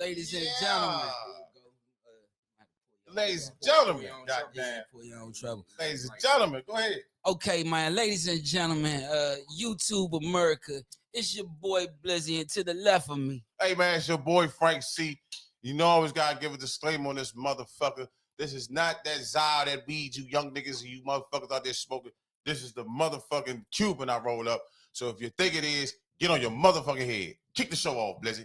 ladies and gentlemen. Ladies and gentlemen, goddamn. Put you on trouble. Ladies and gentlemen, go ahead. Okay, man. Ladies and gentlemen, YouTube America, it's your boy Blizzy, and to the left of me. Hey, man, it's your boy Frank C. You know I always gotta give a disclaimer on this motherfucker. This is not that Zyle, that weed you young niggas and you motherfuckers out there smoking. This is the motherfucking Cuban I rolled up. So if you think it is, get on your motherfucking head. Kick the show off, Blizzy.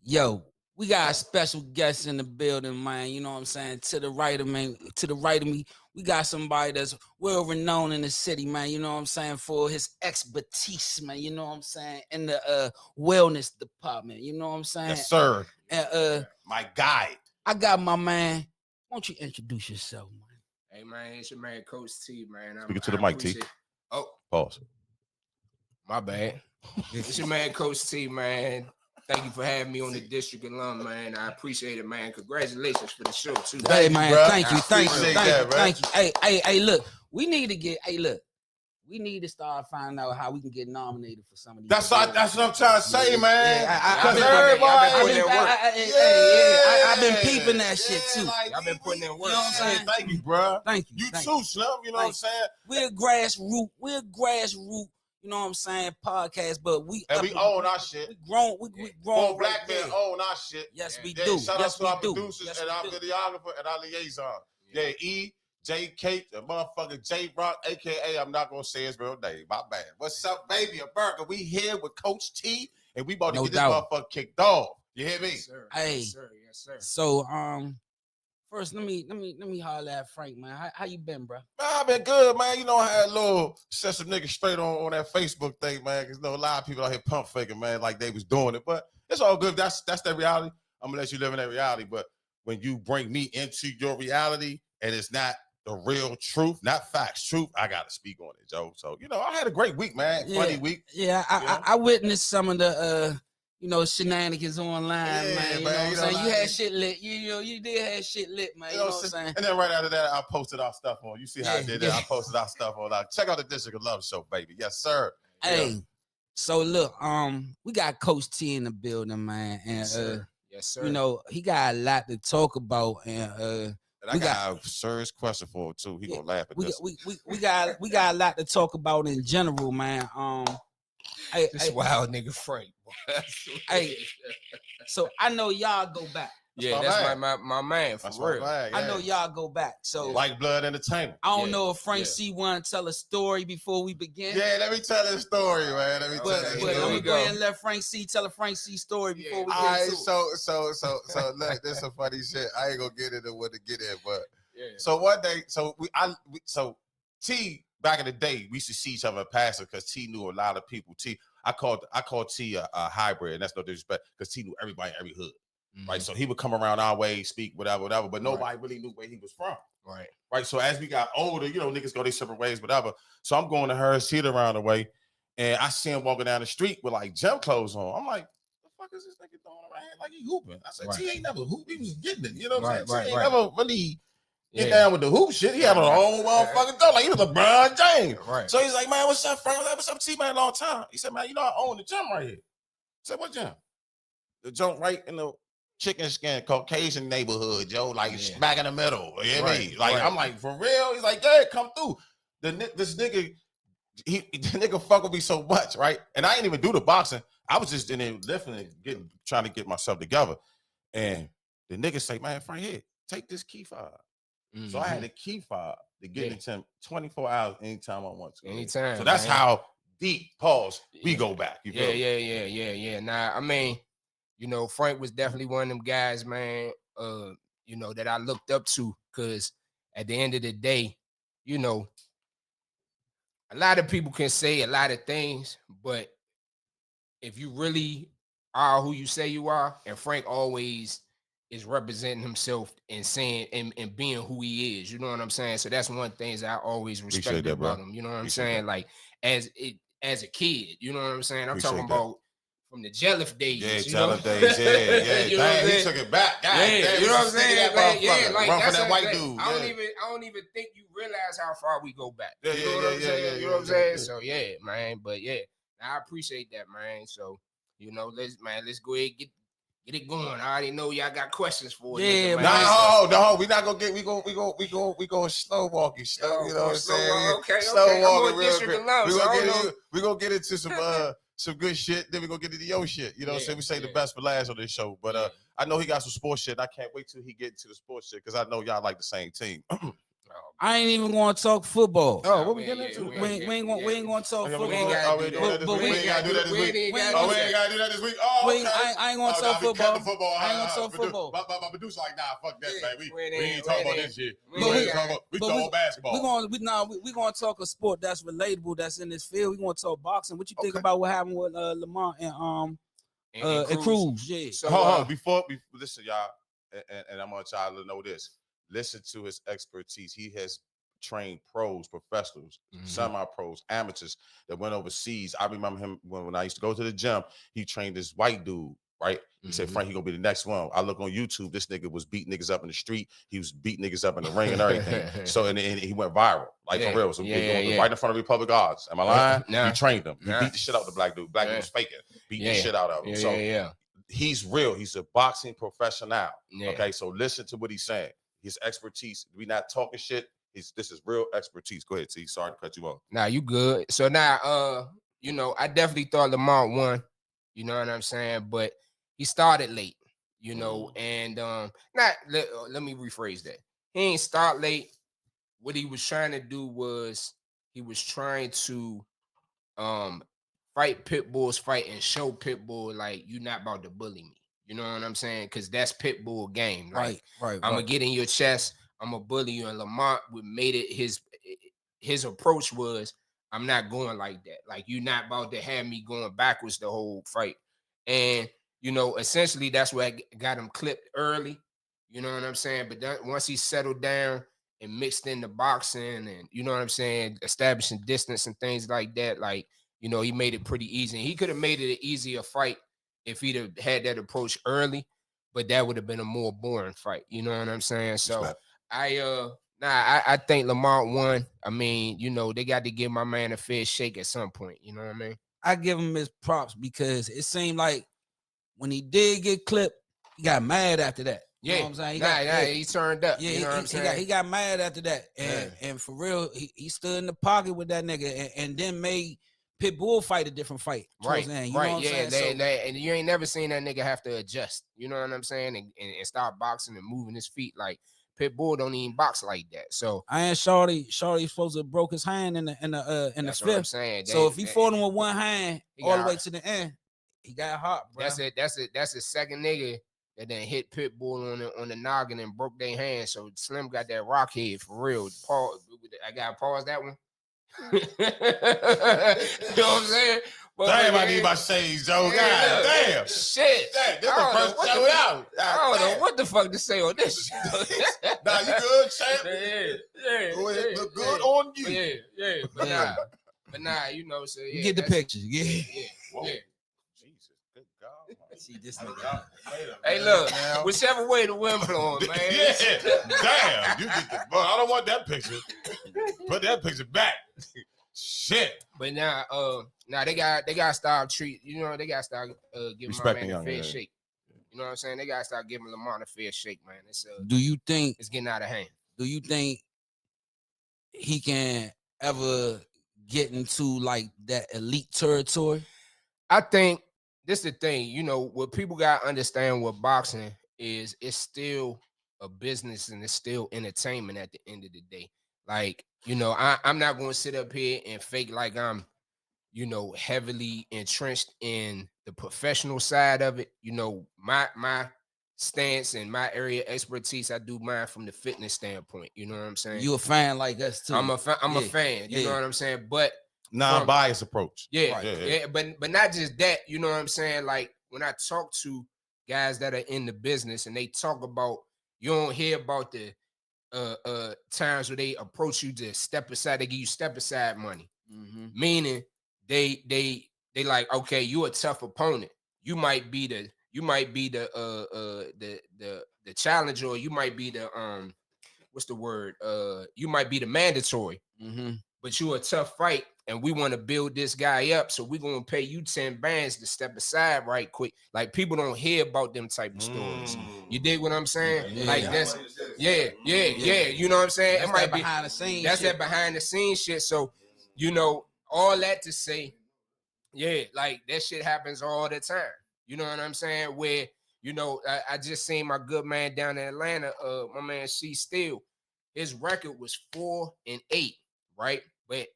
Yo, we got a special guest in the building, man. You know what I'm saying? To the right of me, we got somebody that's well renowned in the city, man. You know what I'm saying? For his expertise, man. You know what I'm saying? In the wellness department. You know what I'm saying? Yes, sir. And my guy. I got my man. Why don't you introduce yourself, man? Hey, man, it's your man, Coach T, man. Speaking to the mic, T. Oh, pause. My bad. It's your man, Coach T, man. Thank you for having me on the District Alum, man. I appreciate it, man. Congratulations for the show, too. Hey, man, thank you. Hey, look, we need to start finding out how we can get nominated for some of these. That's what I'm trying to say, man. Because I've been peeping that shit too. I've been putting in work. You know what I'm saying? Thank you, bro. Thank you. You too, Slim. You know what I'm saying? We're grassroots. You know what I'm saying? Podcast, but we own our shit. We grown. All black men own our shit. Yes, we do. Shout out to our producers and our videographer and our liaison. Yeah, E. J. Kate, the motherfucker J. Rock, aka I'm not gonna say his real name. My bad. What's up, baby? America? We here with Coach T, and we about to get this motherfucker kicked off. You hear me? Yes, sir. Hey, yes, sir. Yes, sir. So first let me holler at Frank, man. How you been, bro? Man, I've been good, man. You know, I had a little set some niggas straight on that Facebook thing, man. Cause you know a lot of people out here pump faking, man, like they was doing it, but it's all good. That's that reality. I'm gonna let you live in that reality, but when you bring me into your reality and it's not the real truth, not facts, truth, I gotta speak on it, Joe. So, you know, I had a great week, man. Funny week. Yeah, I witnessed some of the shenanigans online, man. You know what I'm saying? You had shit lit. You did have shit lit, man. You know what I'm saying? And then right after that, I posted our stuff on. You see how I did that? I posted our stuff on. Check out the District of Love show, baby. Yes, sir. Hey, so look, we got Coach T in the building, man. And yes, sir. Yes, sir. You know, he got a lot to talk about, and I got a serious question for him too. He gonna laugh at this. We got a lot to talk about in general, man. This wild nigga Frank. Hey, so I know y'all go back. That's my man for real. I know y'all go back. So Like Blood Entertainment. I don't know if Frank C want to tell a story before we begin. Yeah, let me tell this story, man. Let me tell But let me go ahead and let Frank C tell a Frank C story before we get into it. So look, this is a funny shit. I ain't gonna get into what to get in, but so one day, so T back in the day, we used to see each other passing because T knew a lot of people. I called T a hybrid, and that's no disrespect because T knew everybody in every hood. Mm-hmm. Right, so he would come around our way, speak, whatever, but nobody really knew where he was from. Right. So as we got older, you know, niggas go their separate ways, whatever. So I'm going to Harris Teeter around the way, and I see him walking down the street with like gym clothes on. I'm like, the fuck is this nigga doing around here? Like he hooping. I said, T ain't never hoop. He was getting it. You know what I'm saying? T ain't never really get down with the hoop shit. He had on the whole motherfucking door like he was LeBron James. Right. So he's like, man, what's up, Frank? What's up, T, man? Long time. He said, man, you know I own the gym right here. I said, what gym? The gym right in the chicken skin Caucasian neighborhood, Joe, like smack in the middle. You hear me? Like I'm like, for real? He's like, yeah, come through. This nigga, the nigga fuck with me so much, right? And I ain't even do the boxing. I was just in there lifting and trying to get myself together. And the nigga say, man, Frank, here, take this key fob. Mm-hmm. So I had a key fob to get into him 24 hours anytime I want to. Anytime. So that's how deep, we go back. You feel yeah. Nah, I mean, you know, Frank was definitely one of them guys, man, you know, that I looked up to because at the end of the day, you know, a lot of people can say a lot of things, but if you really are who you say you are, and Frank always is representing himself and saying and being who he is, you know what I'm saying? So that's one thing that I always respect about him, you know what I'm saying? Like as a kid, you know what I'm saying? I'm talking about from the Jelliff days. Yeah, Jelliff days. Yeah. You know damn, he took it back. God, you know what I'm saying? Like run that's from that white dude. I don't even think you realize how far we go back. You know what I'm saying? You know what I'm saying? So yeah, man. But yeah, I appreciate that, man. So, you know, let's go ahead and Get it going. I already know y'all got questions for it. Yeah, nigga, man. No, we not gonna get. We going slow walking. Slow, you know what I'm saying? Okay, slow walking I'm real District quick. Alum, We gonna get into some good shit. Then we gonna get into your shit. You know what I'm saying? We say the best for last on this show. But I know he got some sports shit. I can't wait till he get into the sports shit because I know y'all like the same team. I ain't even going to talk football. Oh, what we getting into? We ain't going to talk football. We ain't gotta do that this week. We ain't gotta do that this week. Oh, okay. I ain't going to talk football. I ain't going to talk football. My producer like, nah, fuck that, man. We ain't talking about this shit. We talking basketball. We gonna talk a sport that's relatable, that's in this field. We gonna talk boxing. What you think about what happened with Lamont and Cruz? Yeah. So hold on, before listen, y'all, and I'm gonna try to know this. Listen to his expertise. He has trained pros, professionals, semi-pros, amateurs that went overseas. I remember him when I used to go to the gym. He trained this white dude, right? He said, Frank, he gonna be the next one. I look on YouTube. This nigga was beating niggas up in the street. He was beating niggas up in the ring and everything. So and he went viral, like for real. So right in front of Republic Arts. Am I lying? Nah. He trained him. He beat the shit out of the black dude. Black dude was faking, beating the shit out of him. He's real. He's a boxing professional. Okay, so listen to what he's saying. His expertise. We not talking shit. This is real expertise. Go ahead, T. Sorry to cut you off. Nah, you good. So now, you know, I definitely thought Lamont won. You know what I'm saying? But he started late. You know, and let me rephrase that. He ain't start late. What he was trying to do was he was trying to fight Pitbull's fight and show Pitbull like you not about to bully me. You know what I'm saying? Because that's Pitbull game. Like, right. I'm gonna get in your chest. I'm gonna bully you. And Lamont made it his approach was I'm not going like that. Like you're not about to have me going backwards the whole fight. And you know, essentially that's what got him clipped early. You know what I'm saying? But then, once he settled down and mixed in the boxing and you know what I'm saying, establishing distance and things like that, like you know, he made it pretty easy. And he could have made it an easier fight if he'd have had that approach early, but that would have been a more boring fight. You know what I'm saying? So I think Lamont won. I mean, you know, they got to give my man a fair shake at some point. You know what I mean? I give him his props because it seemed like when he did get clipped, he got mad after that. You know what I'm saying? He turned up. Yeah, you know what I'm saying? He got mad after that. And for real, he stood in the pocket with that nigga and then made Pitbull fight a different fight. Right. You know what I'm saying? And you ain't never seen that nigga have to adjust. You know what I'm saying? And start boxing and moving his feet. Like Pitbull don't even box like that. So I ain't Shorty supposed to have broke his hand in the that's fifth. what I'm saying. So if he fought him with one hand all the way to the end, he got hot, bro. That's a second nigga that then hit Pitbull on the noggin and broke their hand. So Slim got that rock head for real. Pause. I gotta pause that one. You know what I'm saying? But damn, I need my shades, Joe. God damn. Shit. Damn, this the first show out. I don't know what the fuck to say on this shit. Nah, you good, champ? Yeah. Go ahead, look good on you. Yeah. But nah, you know, so yeah. Get the picture. Yeah. Jesus, good God. See this nigga. Hey, look, whichever way the wind blowing, man. Yeah. Damn, you get the. Bro, I don't want that picture. Put that picture back. Shit. But now, they gotta start they gotta start giving respecting my man a fair young, shake. You know what I'm saying? They gotta start giving Lamont a fair shake, man. Do you think it's getting out of hand? Do you think he can ever get into like that elite territory? I think this is the thing. You know, what people gotta understand with boxing is it's still a business and it's still entertainment at the end of the day. Like, you know, I'm not going to sit up here and fake like I'm, you know, heavily entrenched in the professional side of it. You know, my stance and my area expertise, I do mine from the fitness standpoint. You know what I'm saying? You a fan like us too. I'm a fan. You know what I'm saying? But non-biased approach. Yeah. But not just that. You know what I'm saying? Like when I talk to guys that are in the business and they talk about, you don't hear about the times where they approach you to step aside, they give you step aside money. Meaning they like, okay, you a tough opponent. You might be the challenger, or you might be the what's the word? You might be the mandatory. but you a tough fight, and we want to build this guy up, so we're gonna pay you 10 bands to step aside right quick. Like people don't hear about them type of stories. You dig what I'm saying? Yeah. Like that's yeah. You know what I'm saying? That's it might that be behind the scenes. that's shit. that behind the scenes shit. So, you know, all that to say, yeah, like that shit happens all the time. You know what I'm saying? Where, you know, I just seen my good man down in Atlanta, my man C Steel. His record was 4-8, right? But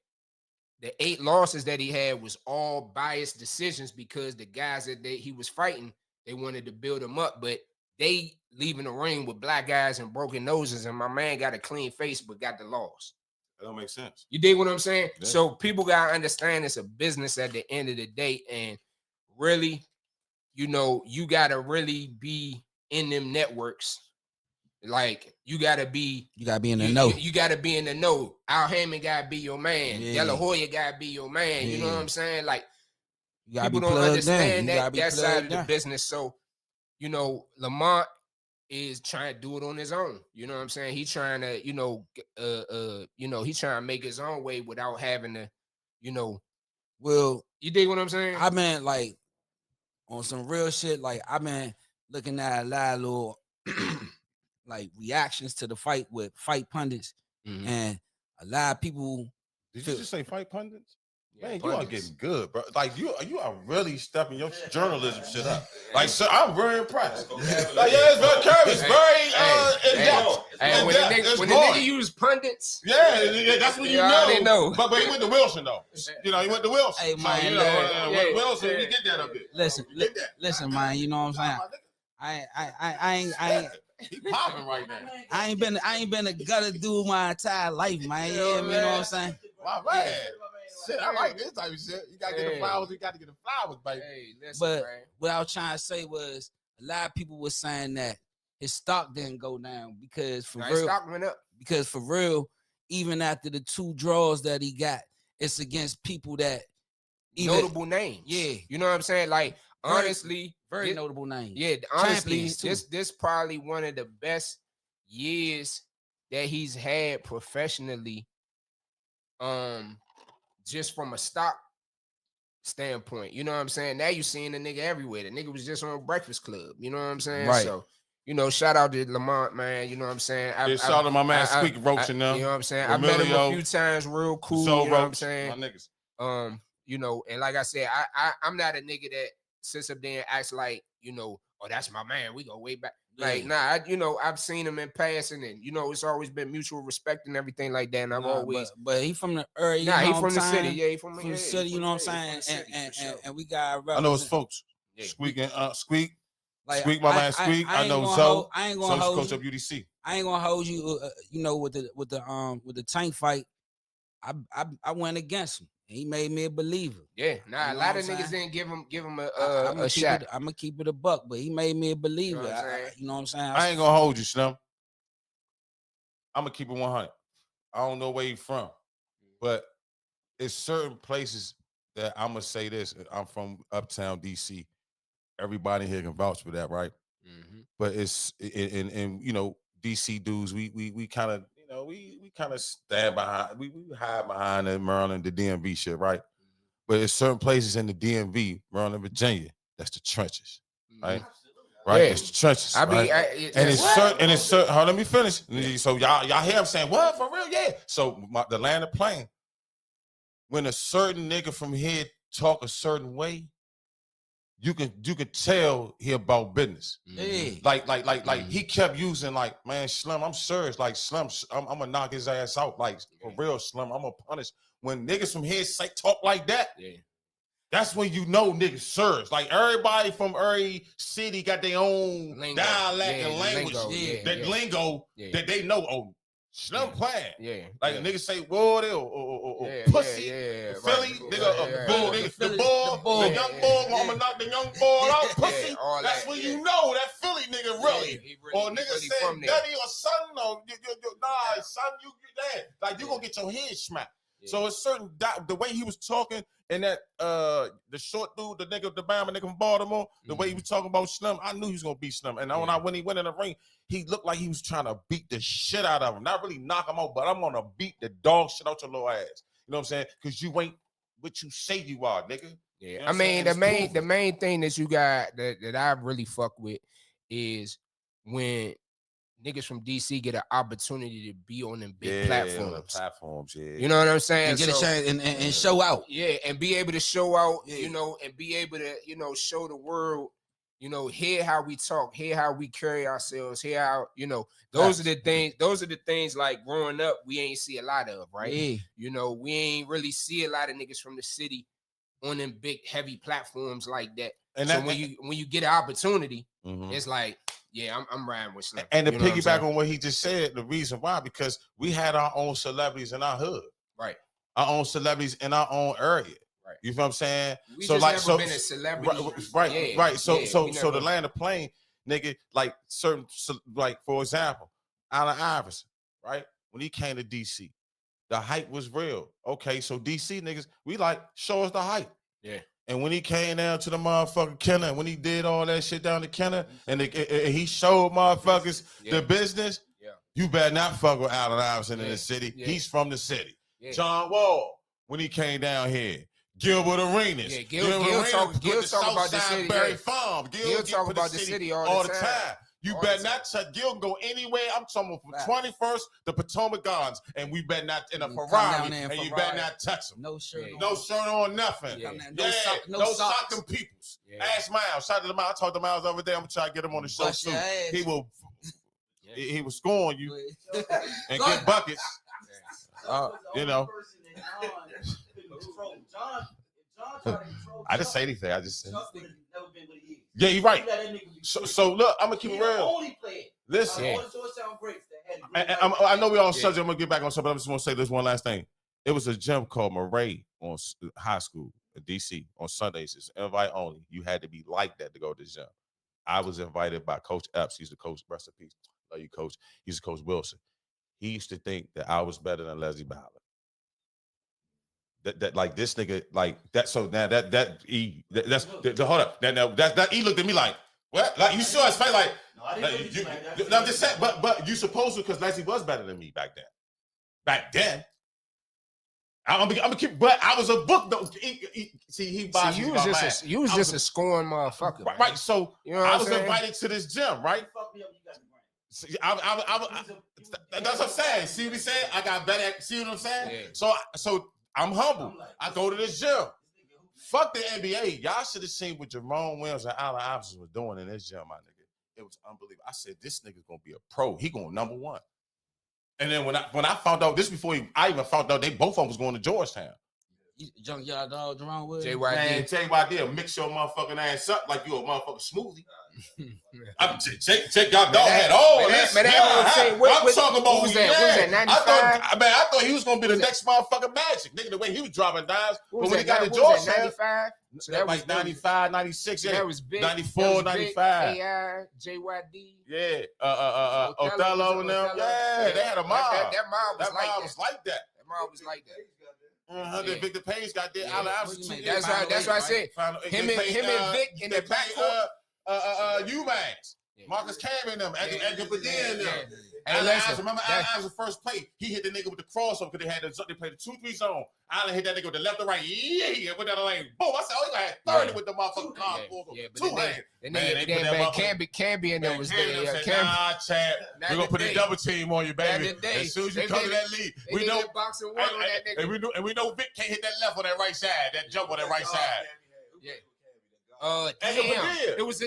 the 8 losses that he had was all biased decisions because the guys that he was fighting, they wanted to build him up, but they leaving the ring with black guys and broken noses, and my man got a clean face but got the loss. That don't make sense. You dig what I'm saying? Yeah. So people gotta understand it's a business at the end of the day, and really, you know, you gotta really be in them networks. Like you gotta be in the know. You gotta be in the know. Al Hammond gotta be your man. Yeah. De La Hoya gotta be your man. Yeah. You know what I'm saying? Like You gotta people be don't plugged understand in. that side of the down. business. So, you know, Lamont is trying to do it on his own. You know what I'm saying? He trying to, you know, he's trying to make his own way without having to, you know. Well, you dig what I'm saying? I mean, like on some real shit. Like I've been looking at a lot of little like reactions to the fight with fight pundits, and a lot of people. Did you just say fight pundits? Yeah, Man, pundits. you are getting good, bro. Like you are really stepping your journalism shit up. Like, so I'm very impressed. Like, yeah, it's very curious, very in depth. When the nigga use pundits, yeah, that's what you know. Know. But he went to Wilson though. You know, he went to Wilson. Hey, man, so, you know, Wilson, we get that up here. Listen, man. You know what I'm saying? I ain't. He popping right now. I ain't been a gutter dude my entire life, man. You know what I'm saying? My man. Shit, I like this type of shit. You gotta get the flowers. You gotta get the flowers, baby. Hey, listen, But man. what I was trying to say was a lot of people were saying that his stock didn't go down because His stock went up. Because for real, even after the 2 draws that he got, it's against people that notable names. Yeah, you know what I'm saying. Like honestly, very notable names. Yeah, honestly, this probably one of the best years that he's had professionally. Just from a stock standpoint, you know what I'm saying? Now you seeing the nigga everywhere. The nigga was just on Breakfast Club, you know what I'm saying? Right. So, you know, shout out to Lamont, man. You know what I'm saying? Shout out to my man Squeak Roach and them. You know what I'm saying? I met him a few times, real cool. So you know Roach, what I'm saying? My niggas. You know, and like I said, I'm not a nigga that sits up there and acts like, you know, oh, that's my man. We go way back. Like, nah, I've seen him in passing, and you know, it's always been mutual respect and everything like that. And I've always, but he from the area. Nah, he from the city. Yeah, he from the city. You know what I'm saying? And we got. I know his folks. Yeah. Squeak and Squeak. Like, Squeak, my man Squeak. I know Zoe. I ain't gonna hold coach you. of UDC. I ain't gonna hold you. You know, with the tank fight, I went against him. He made me a believer. Yeah, nah, a lot of niggas didn't give him a shot. I'm gonna keep it a buck, but he made me a believer. You know what I'm saying? I ain't gonna hold you, Slim. I'm gonna keep it 100. I don't know where you from, but it's certain places that I'm gonna say this. I'm from Uptown DC. Everybody here can vouch for that, right? Mm-hmm. But it's and you know, DC dudes, we kind of, you know, we kind of stand behind, we hide behind the Maryland, the DMV shit, right? But it's certain places in the DMV, Maryland, Virginia, that's the trenches, right? Right, Yeah. it's the trenches. I mean, right? And it's certain. Hold, let me finish. So y'all hear him saying, "What for real?" Yeah. So the land of plane. When a certain nigga from here talk a certain way, you can tell he about business. Mm-hmm. Like he kept using like, man, Slim, I'm serious. Like Slim, I'm gonna knock his ass out. Like for real, Slim, I'm gonna punish. When niggas from here say talk like that, that's when you know niggas serious. Like everybody from every city got their own lingo, dialect and language, lingo that they know. Oh, Slim playing. Yeah. Like niggas say, "Whoa, pussy." Philly, nigga, the young boy, I'ma knock the young boy out, pussy. That's when you know that Philly nigga really. Or nigga saying daddy or son, no, nah, son, you that. Like you gonna get your head smacked. So it's certain the way he was talking and that the short dude, the Bama nigga from Baltimore, the way he was talking about Slim, I knew he was gonna beat Slim. And when he went in the ring, he looked like he was trying to beat the shit out of him. Not really knock him out, but I'm gonna beat the dog shit out your little ass. You know what I'm saying? Because you ain't what you say you are, nigga. Yeah, You know I what I'm mean saying? the main thing that you got that I really fuck with is when niggas from DC get an opportunity to be on them big platforms. Yeah. You know what I'm saying? And get a chance and show out. Yeah, and be able to show out, Yeah. you know, and be able to, you know, show the world, you know, hear how we talk, hear how we carry ourselves, hear how, you know, those are the things like growing up we ain't see a lot of, right? Yeah. You know, we ain't really see a lot of niggas from the city on them big heavy platforms like that. And so when you get an opportunity, it's like, yeah, I'm riding with Slim. And to piggyback on what he just said, the reason why, because we had our own celebrities in our hood. Right. Our own celebrities in our own area. Right. You feel what I'm saying? We so just like never been a celebrity. Right. So the land of plane, nigga, like certain, like for example, Allen Iverson, right? When he came to DC, the hype was real. Okay, so DC niggas, we like, show us the hype. Yeah. And when he came down to the motherfucking Kenner, when he did all that shit down to Kenner, and he showed motherfuckers the business, you better not fuck with Allen Iverson in the city. He's from the city. John Wall, when he came down here, Gilbert Arenas. Gil talk about the city. Barry Farm. Gil talk about the city all the time. You better not touch. Gil can go anywhere. I'm talking from 21st to Potomac Gardens, and we better not in a Ferrari, and you better not touch them. No shirt. No shirt on, nothing. No sock them peoples. Ask Miles. Shout out to Miles. I talked to Miles over there. I'm trying to get him on the show soon. He will. He was scoring you and get buckets. You know. I didn't say anything. I just said. Yeah, you're right. So look, I'm gonna keep it real. Listen, I know we all subject. I'm gonna get back on something, but I just want to say this one last thing. It was a gym called Murray on high school in DC on Sundays. It's invite only. You had to be like that to go to the gym. I was invited by Coach Epps. He's the coach. Rest in peace. Love you, Coach. He's Coach Wilson. He used to think that I was better than Leslie Ballard. That like this nigga like that. So now that's hold up. Now that he looked at me like what? Like you saw his face like. I'm just saying, but you supposed to because Leslie was better than me back then. Back then. I'm gonna keep, but I was a book though. You was just a scoring motherfucker, right? So you know I was invited to this gym, right? That's what I'm saying. See what I'm saying? I got better. See what I'm saying? Yeah. So I'm humble. I go to this gym. Fuck the NBA. Y'all should have seen what Jerome Williams and Allen Iverson was doing in this gym, my nigga. It was unbelievable. I said, this nigga's gonna be a pro. He going number one. And then when I found out this before I even found out they both of them was going to Georgetown. Junkyard dog, Jerome Williams. JYD, mix your motherfucking ass up like you a motherfucking smoothie. Check out dog head. I'm talking about who's that? 95? I thought he was gonna be the next motherfucking Magic. Nigga, the way he was dropping dimes. But when he got to Georgetown, 95? So that was 95, 96, yeah. That was big. 94, 95. AI, JYD. Yeah. Othello and them. Yeah, they had a mob. That mob was like that. That mob was like that. Then Victor Page got there. That's why I said him and Vic in the backcourt. UMass. Marcus Cam and them. Edgar Padilla and them. Remember Allen Iverson first play? He hit the nigga with the crossover because they played the 2-3 zone. Allen hit that nigga with the left or right. Yeah, with that lane. Boom. I said, oh, he got 30 with the motherfucking car. Canby in there was there. Nah, Chad. We're going to put a double team on you, baby. As soon as you come to that lead. We know. And we know Vic can't hit that left on that right side. That jump on that right side. Yeah. It was two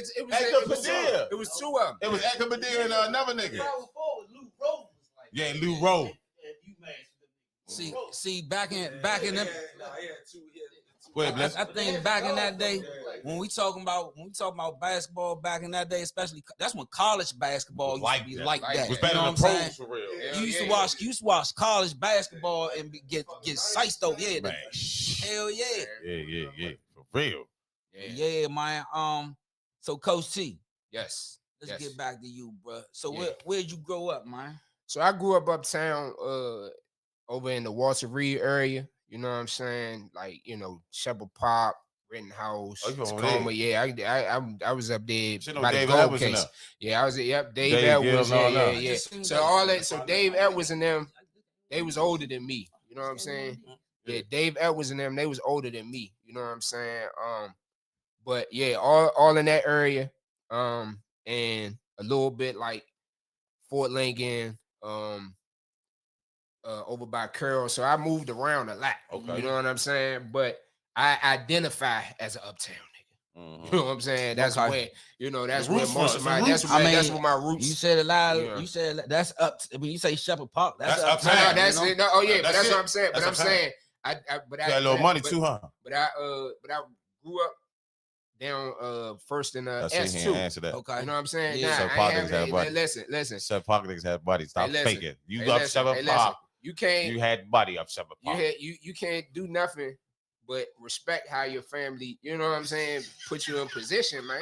of them. It was Edgar Padilla and another nigga. Yeah, Lou Rowe. See, back in them. I think back in that day, when we talking about basketball back in that day, especially that's when college basketball used to be like that. It was better than pros for real. You used to watch college basketball and get sized over. Yeah, man. Hell yeah. Yeah, for real. Yeah, man. So Coach T. Yes. Let's get back to you, bro. So where'd you grow up, man? So I grew up uptown, over in the Walter Reed area. You know what I'm saying? Like, you know, Shepherd Park, Rittenhouse, Tacoma. Yeah, I was up there by the Gold Case. Yeah, I was Dave Edwards. Yeah. So all that. So Dave Edwards and them, they was older than me. You know what I'm saying? Yeah, Dave Edwards and them, they was older than me. You know what I'm saying? But yeah, all in that area. And a little bit like Fort Lincoln, over by Curl. So I moved around a lot. Okay. You know what I'm saying? But I identify as an uptown nigga. Mm-hmm. You know what I'm saying? That's where, that's where most of my that's where my roots. You said a lot. You said that's up. When you say Shepherd Park, that's uptown. No, that's it. No, oh yeah, but that's what I'm saying. That's But I'm saying, I got a little money too, huh? But I grew up down first in S2. Answer that. Okay. You know what I'm saying? Yeah. Nah, I ain't have listen. Shepherd Park niggas had buddy. Stop faking. You up listen, Shepherd Park. You can't. You had buddy up Shepherd Park. You can't do nothing but respect how your family, you know what I'm saying, put you in position, man.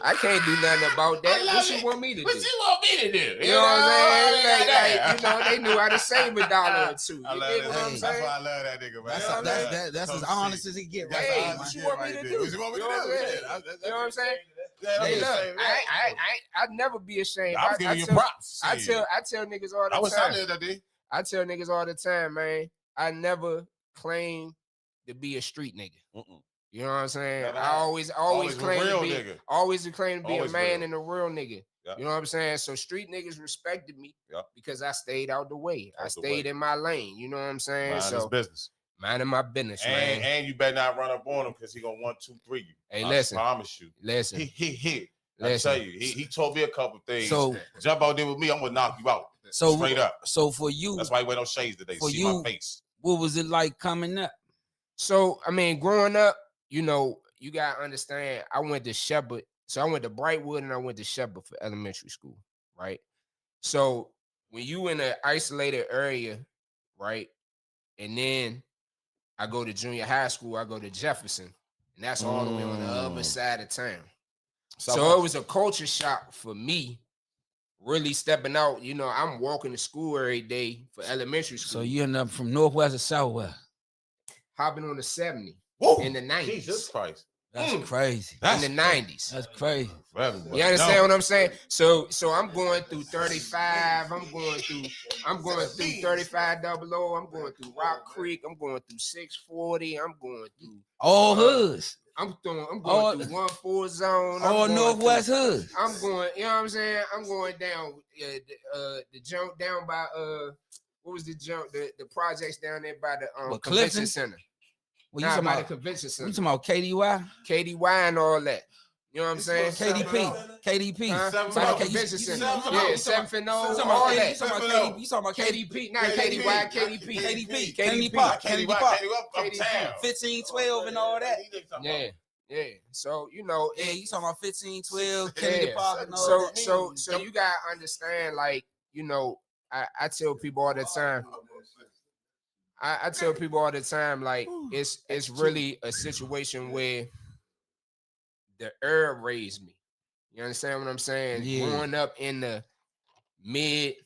I can't do nothing about that. What you want me to do? What you want me to do? You know what I'm saying? Like, they knew how to save $1 or $2. I love that. That's why I love that nigga, man. That's as honest as he get. Right? Hey, what you want me to do? What you want me to do? You know what I'm saying? Hey, look, I'd never be ashamed. I'm giving you props. I tell niggas all the time. I was out there that day. I tell niggas all the time, man. I never claim to be a street nigga. You know what I'm saying? I always claim to be a man and a real nigga. Yep. You know what I'm saying? So street niggas respected me because I stayed out the way. I stayed in my lane. You know what I'm saying? Minding my business, man. And you better not run up on him because he gonna 1, 2, 3 you. Hey, listen. I promise you. Listen. He. I tell you, he told me a couple things. So jump out there with me, I'm gonna knock you out. So straight up. So for you, that's why he wear no shades today. See my face. What was it like coming up? So I mean, growing up, you gotta understand. I went to Shepherd, so I went to Brightwood and I went to Shepherd for elementary school, right? So when you in an isolated area, right, and then I go to junior high school, I go to Jefferson, and that's all the way on the other side of town. So it was a culture shock for me, really stepping out. I'm walking to school every day for elementary school. So you end up from Northwest or Southwest? Hopping on the 70 in the 90s. Jesus Christ. That's crazy. In the 90s. That's crazy. You understand what I'm saying? So I'm going through 35. I'm going through 3500. I'm going through Rock Creek. I'm going through 640. I'm going through all hoods. I'm going through 1-4 zone. All Northwest hood. I'm going, you know what I'm saying? I'm going down the jump down by what was the jump? The projects down there by the convention center. Well, you talking by about the convention center. You talking about KDY? KDY and all that. You know what I'm saying? KDP. By the convention center. Yeah, 7th and all that. You talking about KDP, not KDY, KDP. Candy Park. 1512 and all that. Yeah. So, you talking about 1512, Kennedy Park and all that. So you gotta understand, like, I tell people all the time. I tell people all the time, like, it's really a situation where the herb raised me. You understand what I'm saying? Yeah. Growing up in the mid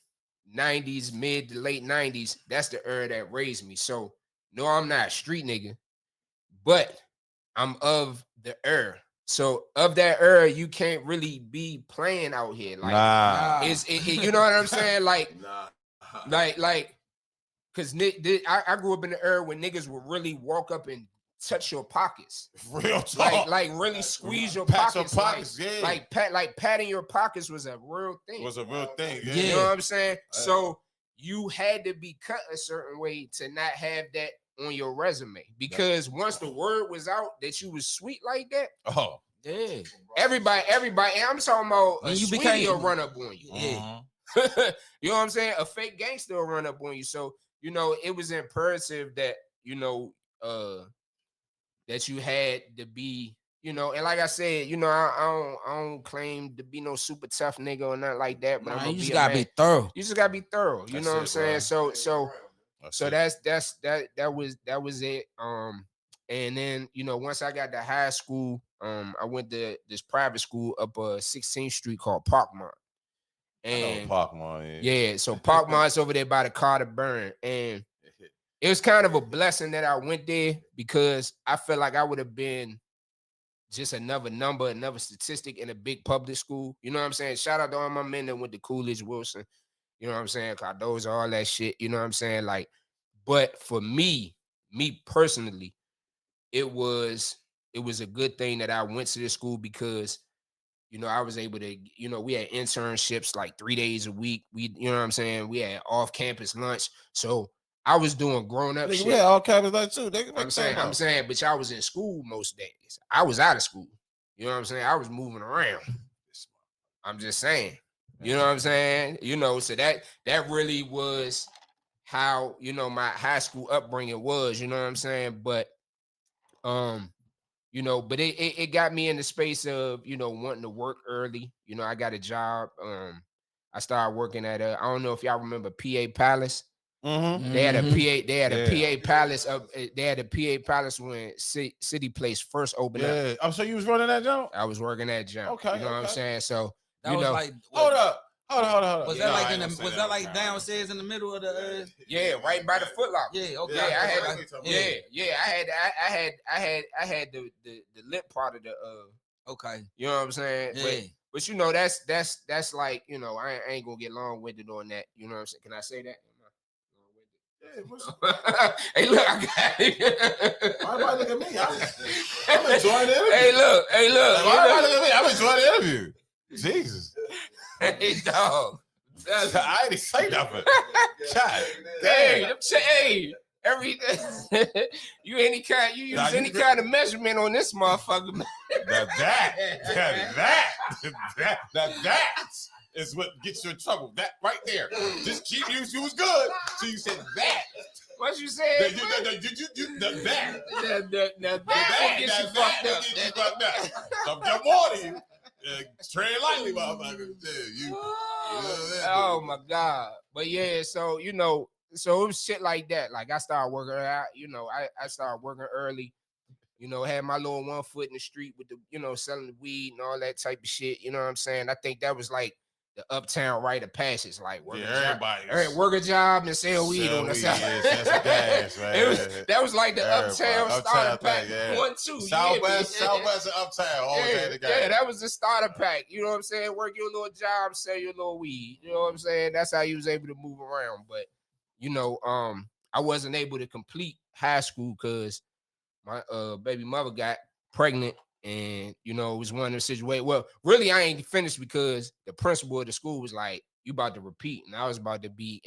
to late 90s, that's the herb that raised me. So, no, I'm not a street nigga, but I'm of the herb. So, of that herb, you can't really be playing out here. Like, you know what I'm saying? Like, because I grew up in the era when niggas would really walk up and touch your pockets. Real talk. Like really squeeze your pockets. Like patting your pockets was a real thing. Yeah. You know what I'm saying? So you had to be cut a certain way to not have that on your resume. Because once the word was out that you was sweet like that, yeah. Everybody, I'm talking about a sweetie will run up on you. Yeah. You know what I'm saying? A fake gangster will run up on you. So it was imperative that, that you had to be, and like I said, I don't claim to be no super tough nigga or nothing like that, but you just gotta be thorough. You just gotta be thorough. You know what I'm saying? So that was it. And then, once I got to high school, I went to this private school up 16th Street called Parkmont. And Parkmont, yeah. So Parkmont's over there by the Carter Burn. And it was kind of a blessing that I went there because I felt like I would have been just another number, another statistic in a big public school. You know what I'm saying? Shout out to all my men that went to Coolidge, Wilson. You know what I'm saying? Cardozo, all that shit. You know what I'm saying? Like, but for me, me personally, it was a good thing that I went to this school because I was able to, we had internships like 3 days a week. We, you know what I'm saying? We had off-campus lunch. So I was doing grown-up shit. We had off-campus lunch too. I'm saying, but y'all was in school most days. I was out of school. You know what I'm saying? I was moving around. I'm just saying. You know what I'm saying? So that really was how, my high school upbringing was, you know what I'm saying? But but it got me in the space of, wanting to work early. I got a job. I started working at I don't know if y'all remember PA Palace. Mm-hmm. They had a PA. They had a PA Palace up. They had a PA Palace when City Place first opened up. Oh, so you was running that jump? I was working that jump. Okay. You know what I'm saying? So that was like. Hold up. Was that like was that like downstairs in the middle of the? Yeah, right by the Foot Locker. Yeah. Okay. Yeah, I had the lip part of the. Okay. You know what I'm saying? Yeah. But that's like I ain't gonna get long winded on that. You know what I'm saying? Can I say that? Hey, look, I got it. Why everybody look at me? I'm enjoying the interview. Hey, look. Why everybody look at me? I'm enjoying the interview. Jesus. Hey, dog. I didn't say nothing. God, hey, everything. You use any kind of measurement on this motherfucker, man. That is what gets you in trouble. That right there. Just keep you was good. So you said that. What you said? That gets you fucked up. I'm warning you. Tread lightly, motherfucker. Oh my God. But yeah, so so it was shit like that. Like I started working out, I started working early, had my little 1 foot in the street with the, selling the weed and all that type of shit. You know what I'm saying? I think that was like the uptown rite of passage, like work a job and sell weed on the side. Gas, man. That was like the uptown starter pack. Yeah. 1, 2. Southwest and uptown. Yeah, that was the starter pack. You know what I'm saying? Work your little job, sell your little weed. You know what I'm saying? That's how you was able to move around. But I wasn't able to complete high school because my baby mother got pregnant. And it was one of the situations. Well, really, I ain't finished because the principal of the school was like, "You about to repeat," and I was about to be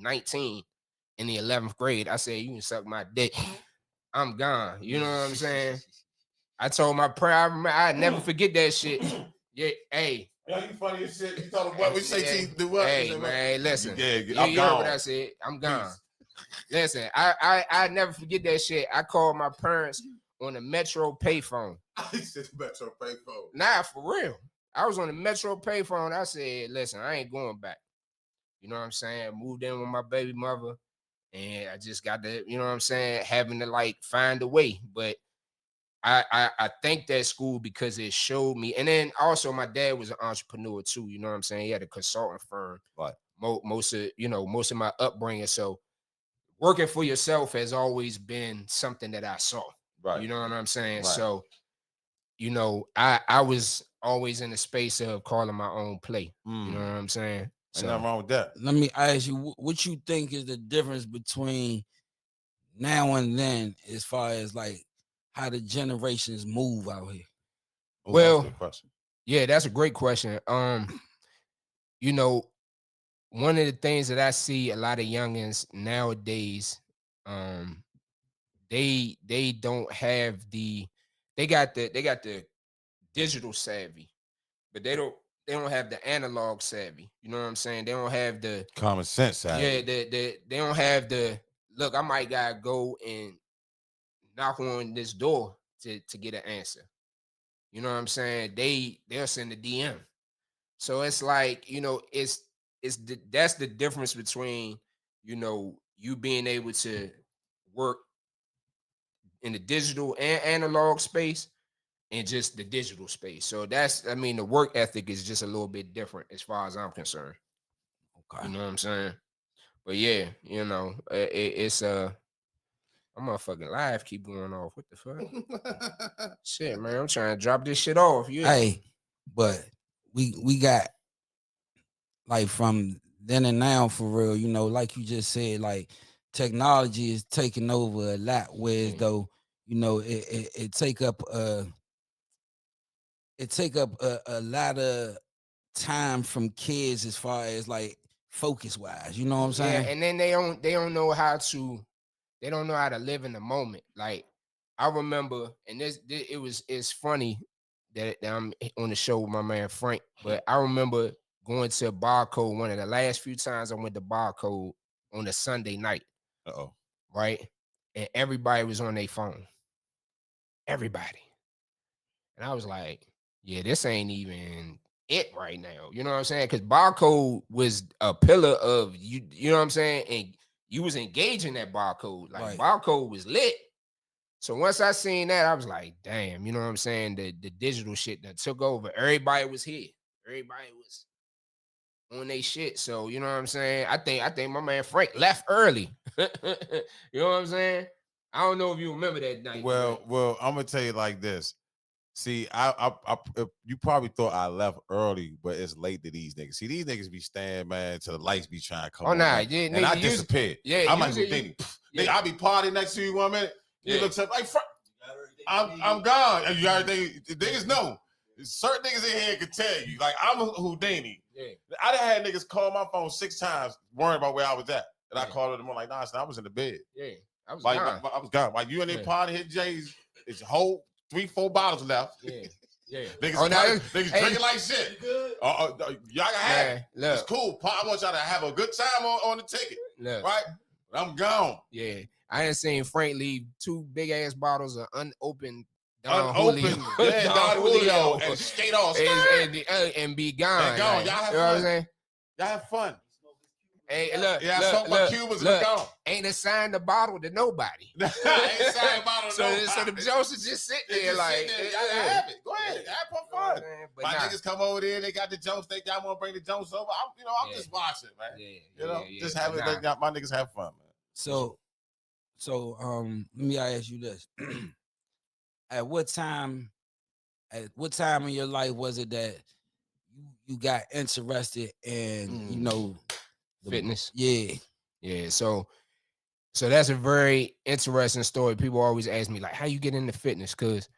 19 in the 11th grade. I said, "You can suck my dick. I'm gone." You know what I'm saying? I told my prayer. I never forget that shit. Yeah, hey. Yeah, you funny as shit. You told him what we say to you do what? Hey, man, listen. You heard what I said. I'm gone. Listen, I never forget that shit. I called my parents on the Metro payphone. I said Metro payphone. Nah, for real. I was on the Metro payphone. I said, listen, I ain't going back. You know what I'm saying? Moved in with my baby mother. And I just got to, you know what I'm saying, having to like find a way. But I thank that school because it showed me. And then also my dad was an entrepreneur too. You know what I'm saying? He had a consulting firm. Right. Most of my upbringing. So working for yourself has always been something that I saw. Right. You know what I'm saying? Right. So, I was always in the space of calling my own play. You know what I'm saying? So, ain't nothing wrong with that. Let me ask you, what you think is the difference between now and then as far as like how the generations move out here? Well, that's a good question. Yeah, that's a great question. One of the things that I see a lot of youngins nowadays, they don't have they got the digital savvy, but they don't have the analog savvy. You know what I'm saying? They don't have the common sense savvy. Yeah, they don't have the look. I might gotta go and knock on this door to get an answer. You know what I'm saying? They'll send a DM. So it's like, that's the difference between, you being able to work in the digital and analog space and just the digital space. So the work ethic is just a little bit different as far as I'm concerned. Okay. You know what I'm saying? But yeah, it's my motherfucking live keep going off. What the fuck? Shit, man, I'm trying to drop this shit off. Yeah. Hey, but we got like from then and now for real, like you just said, like technology is taking over a lot, whereas though, you know, it take up a lot of time from kids as far as like focus wise. You know what I'm Yeah, saying? and then they don't know how to live in the moment. Like I remember, and it's funny that I'm on the show with my man Frank, but I remember going to Barcode one of the last few times I went to Barcode on a Sunday night. Right? And everybody was on their phone. Everybody. And I was like, yeah, this ain't even it right now. You know what I'm saying? Because Barcode was a pillar of you know what I'm saying? And you was engaging that Barcode. Like Barcode was lit. So once I seen that, I was like, damn, you know what I'm saying? The digital shit that took over. Everybody was here. Everybody was on they shit. So you know what I'm saying? I think my man Frank left early. You know what I'm saying? I don't know if you remember that night. Well, I'm gonna tell you like this. See, you probably thought I left early, but it's late to these niggas. See, these niggas be staying, man, till the lights be trying to come on. Nah, yeah, and I disappeared. Yeah, I'm like, Houdini. I be partying next to you 1 minute. You look up like, I'm gone. And you got everything. The niggas know. Certain niggas in here can tell you, like, I'm a Houdini. Yeah. I done had niggas call my phone 6 times worrying about where I was at. And I called them like, nah, I was in the bed. Yeah, I was like, gone. I was gone. Like, you in there party, hit J's, it's a whole 3-4 bottles left. Yeah. Yeah. Niggas drinking like shit. Y'all can have it. It's cool. I want y'all to have a good time on the ticket. Right? I'm gone. Yeah. I done seen Frank leave 2 big ass bottles of unopened Don Julio and skate off and be gone. And gone. Y'all have fun. Y'all have fun. Hey, look, yeah, I smoked my Cubans and gone. Ain't assigned the bottle to nobody. Ain't assigned bottle to nobody. So the Joneses just sit there like, y'all have it. Go ahead, have fun. But my niggas come over there, they got the Jones. Y'all want to bring the Jones over? I'm just watching, man. Just have it. My niggas have fun, man. So let me ask you this: At what time in your life was it that you got interested in fitness? Yeah. So that's a very interesting story. People always ask me like, how you get into fitness? Because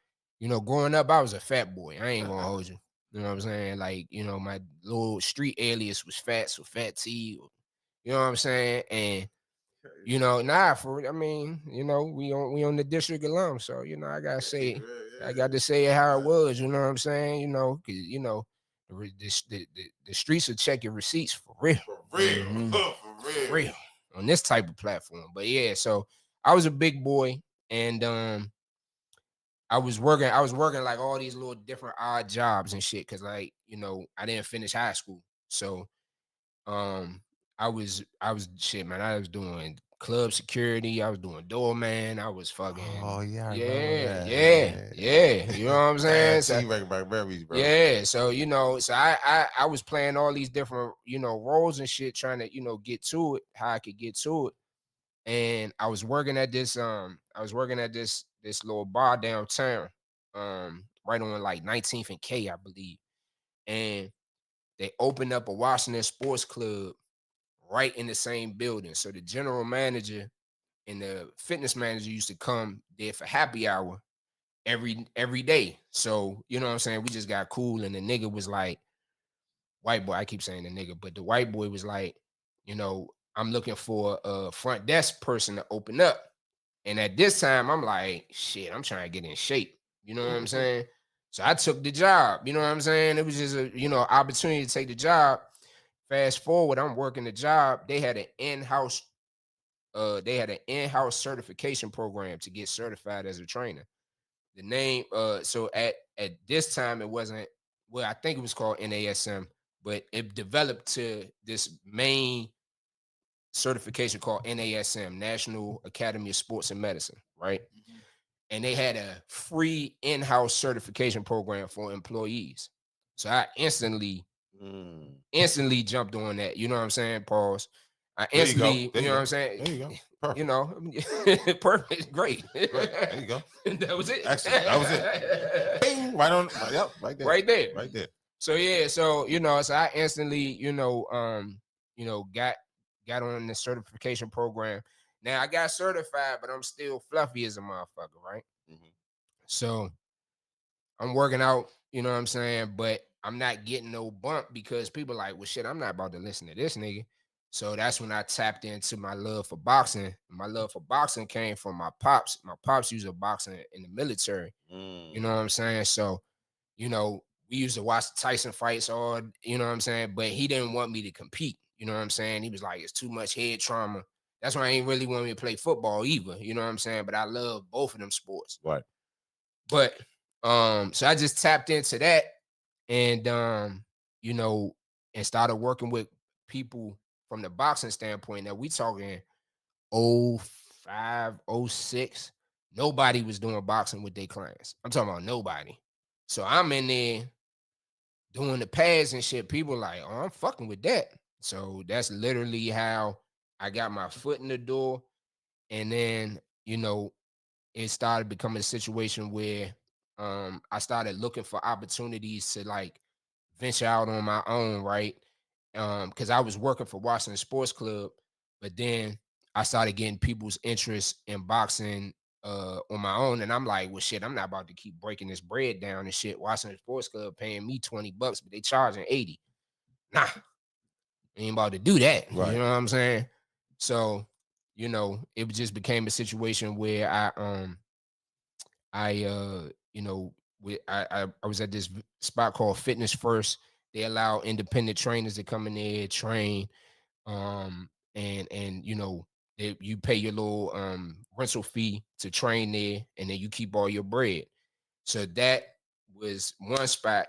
growing up, I was a fat boy. I ain't gonna hold you. You know what I'm saying? Like, my little street alias was Fat, so Fat T. You know what I'm saying? And we on the district alum, so I gotta say, I got to say it how it was. You know what I'm saying? Because the streets will check your receipts for real, for real on this type of platform. But yeah, so I was a big boy, and I was working like all these little different odd jobs and shit, because I didn't finish high school, so I was shit, man. I was doing club security. I was doing doorman. I was fucking. Oh yeah, yeah. You know what I'm saying? Bro. Yeah. So I was playing all these different roles and shit, trying to get to it, how I could get to it. And I was working at this this little bar downtown, right on like 19th and K, I believe. And they opened up a Washington Sports Club right in the same building. So the general manager and the fitness manager used to come there for happy hour every day. So, you know what I'm saying? We just got cool, and the nigga was like, white boy, I keep saying the nigga, but the white boy was like, I'm looking for a front desk person to open up. And at this time, I'm like, shit, I'm trying to get in shape. You know what I'm saying? So I took the job. You know what I'm saying? It was just a, opportunity to take the job. Fast forward, I'm working the job. They had an in-house certification program to get certified as a trainer. The name, so at this time it wasn't, well, I think it was called NASM, but it developed to this main certification called NASM, National Academy of Sports and Medicine, right? Mm-hmm. And they had a free in-house certification program for employees. So I instantly jumped on that. You know what I'm saying? Pause. I instantly, you know what I'm saying? There you go. Perfect. Perfect. Great. There you go. That was it. Excellent. That was it. Bing, right on. Yep. Right there. Right there. So yeah. So so I instantly, got on the certification program. Now I got certified, but I'm still fluffy as a motherfucker, right? Mm-hmm. So I'm working out, you know what I'm saying? But I'm not getting no bump because people like, well, shit, I'm not about to listen to this nigga. So that's when I tapped into my love for boxing. My love for boxing came from my pops. My pops used to boxing in the military. You know what I'm saying? So, you know, we used to watch Tyson fights all, you know what I'm saying? But he didn't want me to compete. You know what I'm saying? He was like, it's too much head trauma. That's why I ain't really want me to play football either. You know what I'm saying? But I love both of them sports. Right. But so I just tapped into that and you know, and started working with people from the boxing standpoint. Now we talking 05, 06. Nobody was doing boxing with their clients. I'm talking about nobody. So I'm in there doing the pads and shit. People like, oh, I'm fucking with that. So that's literally how I got my foot in the door. And then, you know, it started becoming a situation where I started looking for opportunities to like venture out on my own, right? Because I was working for Washington Sports Club, but then I started getting people's interest in boxing on my own. And I'm like, well, shit, I'm not about to keep breaking this bread down and shit. Washington Sports Club paying me $20, but they charging 80. Nah, ain't about to do that. Right. You know what I'm saying? So, you know, it just became a situation where you know, I was at this spot called Fitness First. They allow independent trainers to come in there, train, and you know, you pay your little rental fee to train there, and then you keep all your bread. So that was one spot,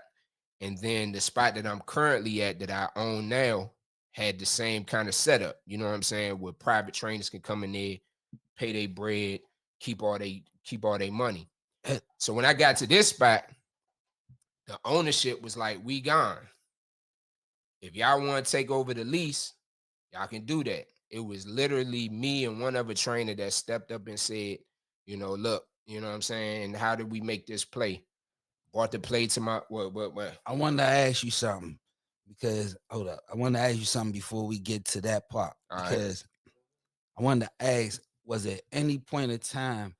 and then the spot that I'm currently at that I own now had the same kind of setup. You know what I'm saying? Where private trainers can come in there, pay their bread, keep all their money. So when I got to this spot, the ownership was like, we gone. If y'all want to take over the lease, y'all can do that. It was literally me and one other trainer that stepped up and said, you know, look, you know what I'm saying? How did we make this play? Brought the play to my what? I wanted to ask you something because hold up. I wanted to ask you something before we get to that part. All right. Because I wanted to ask, was there any point in time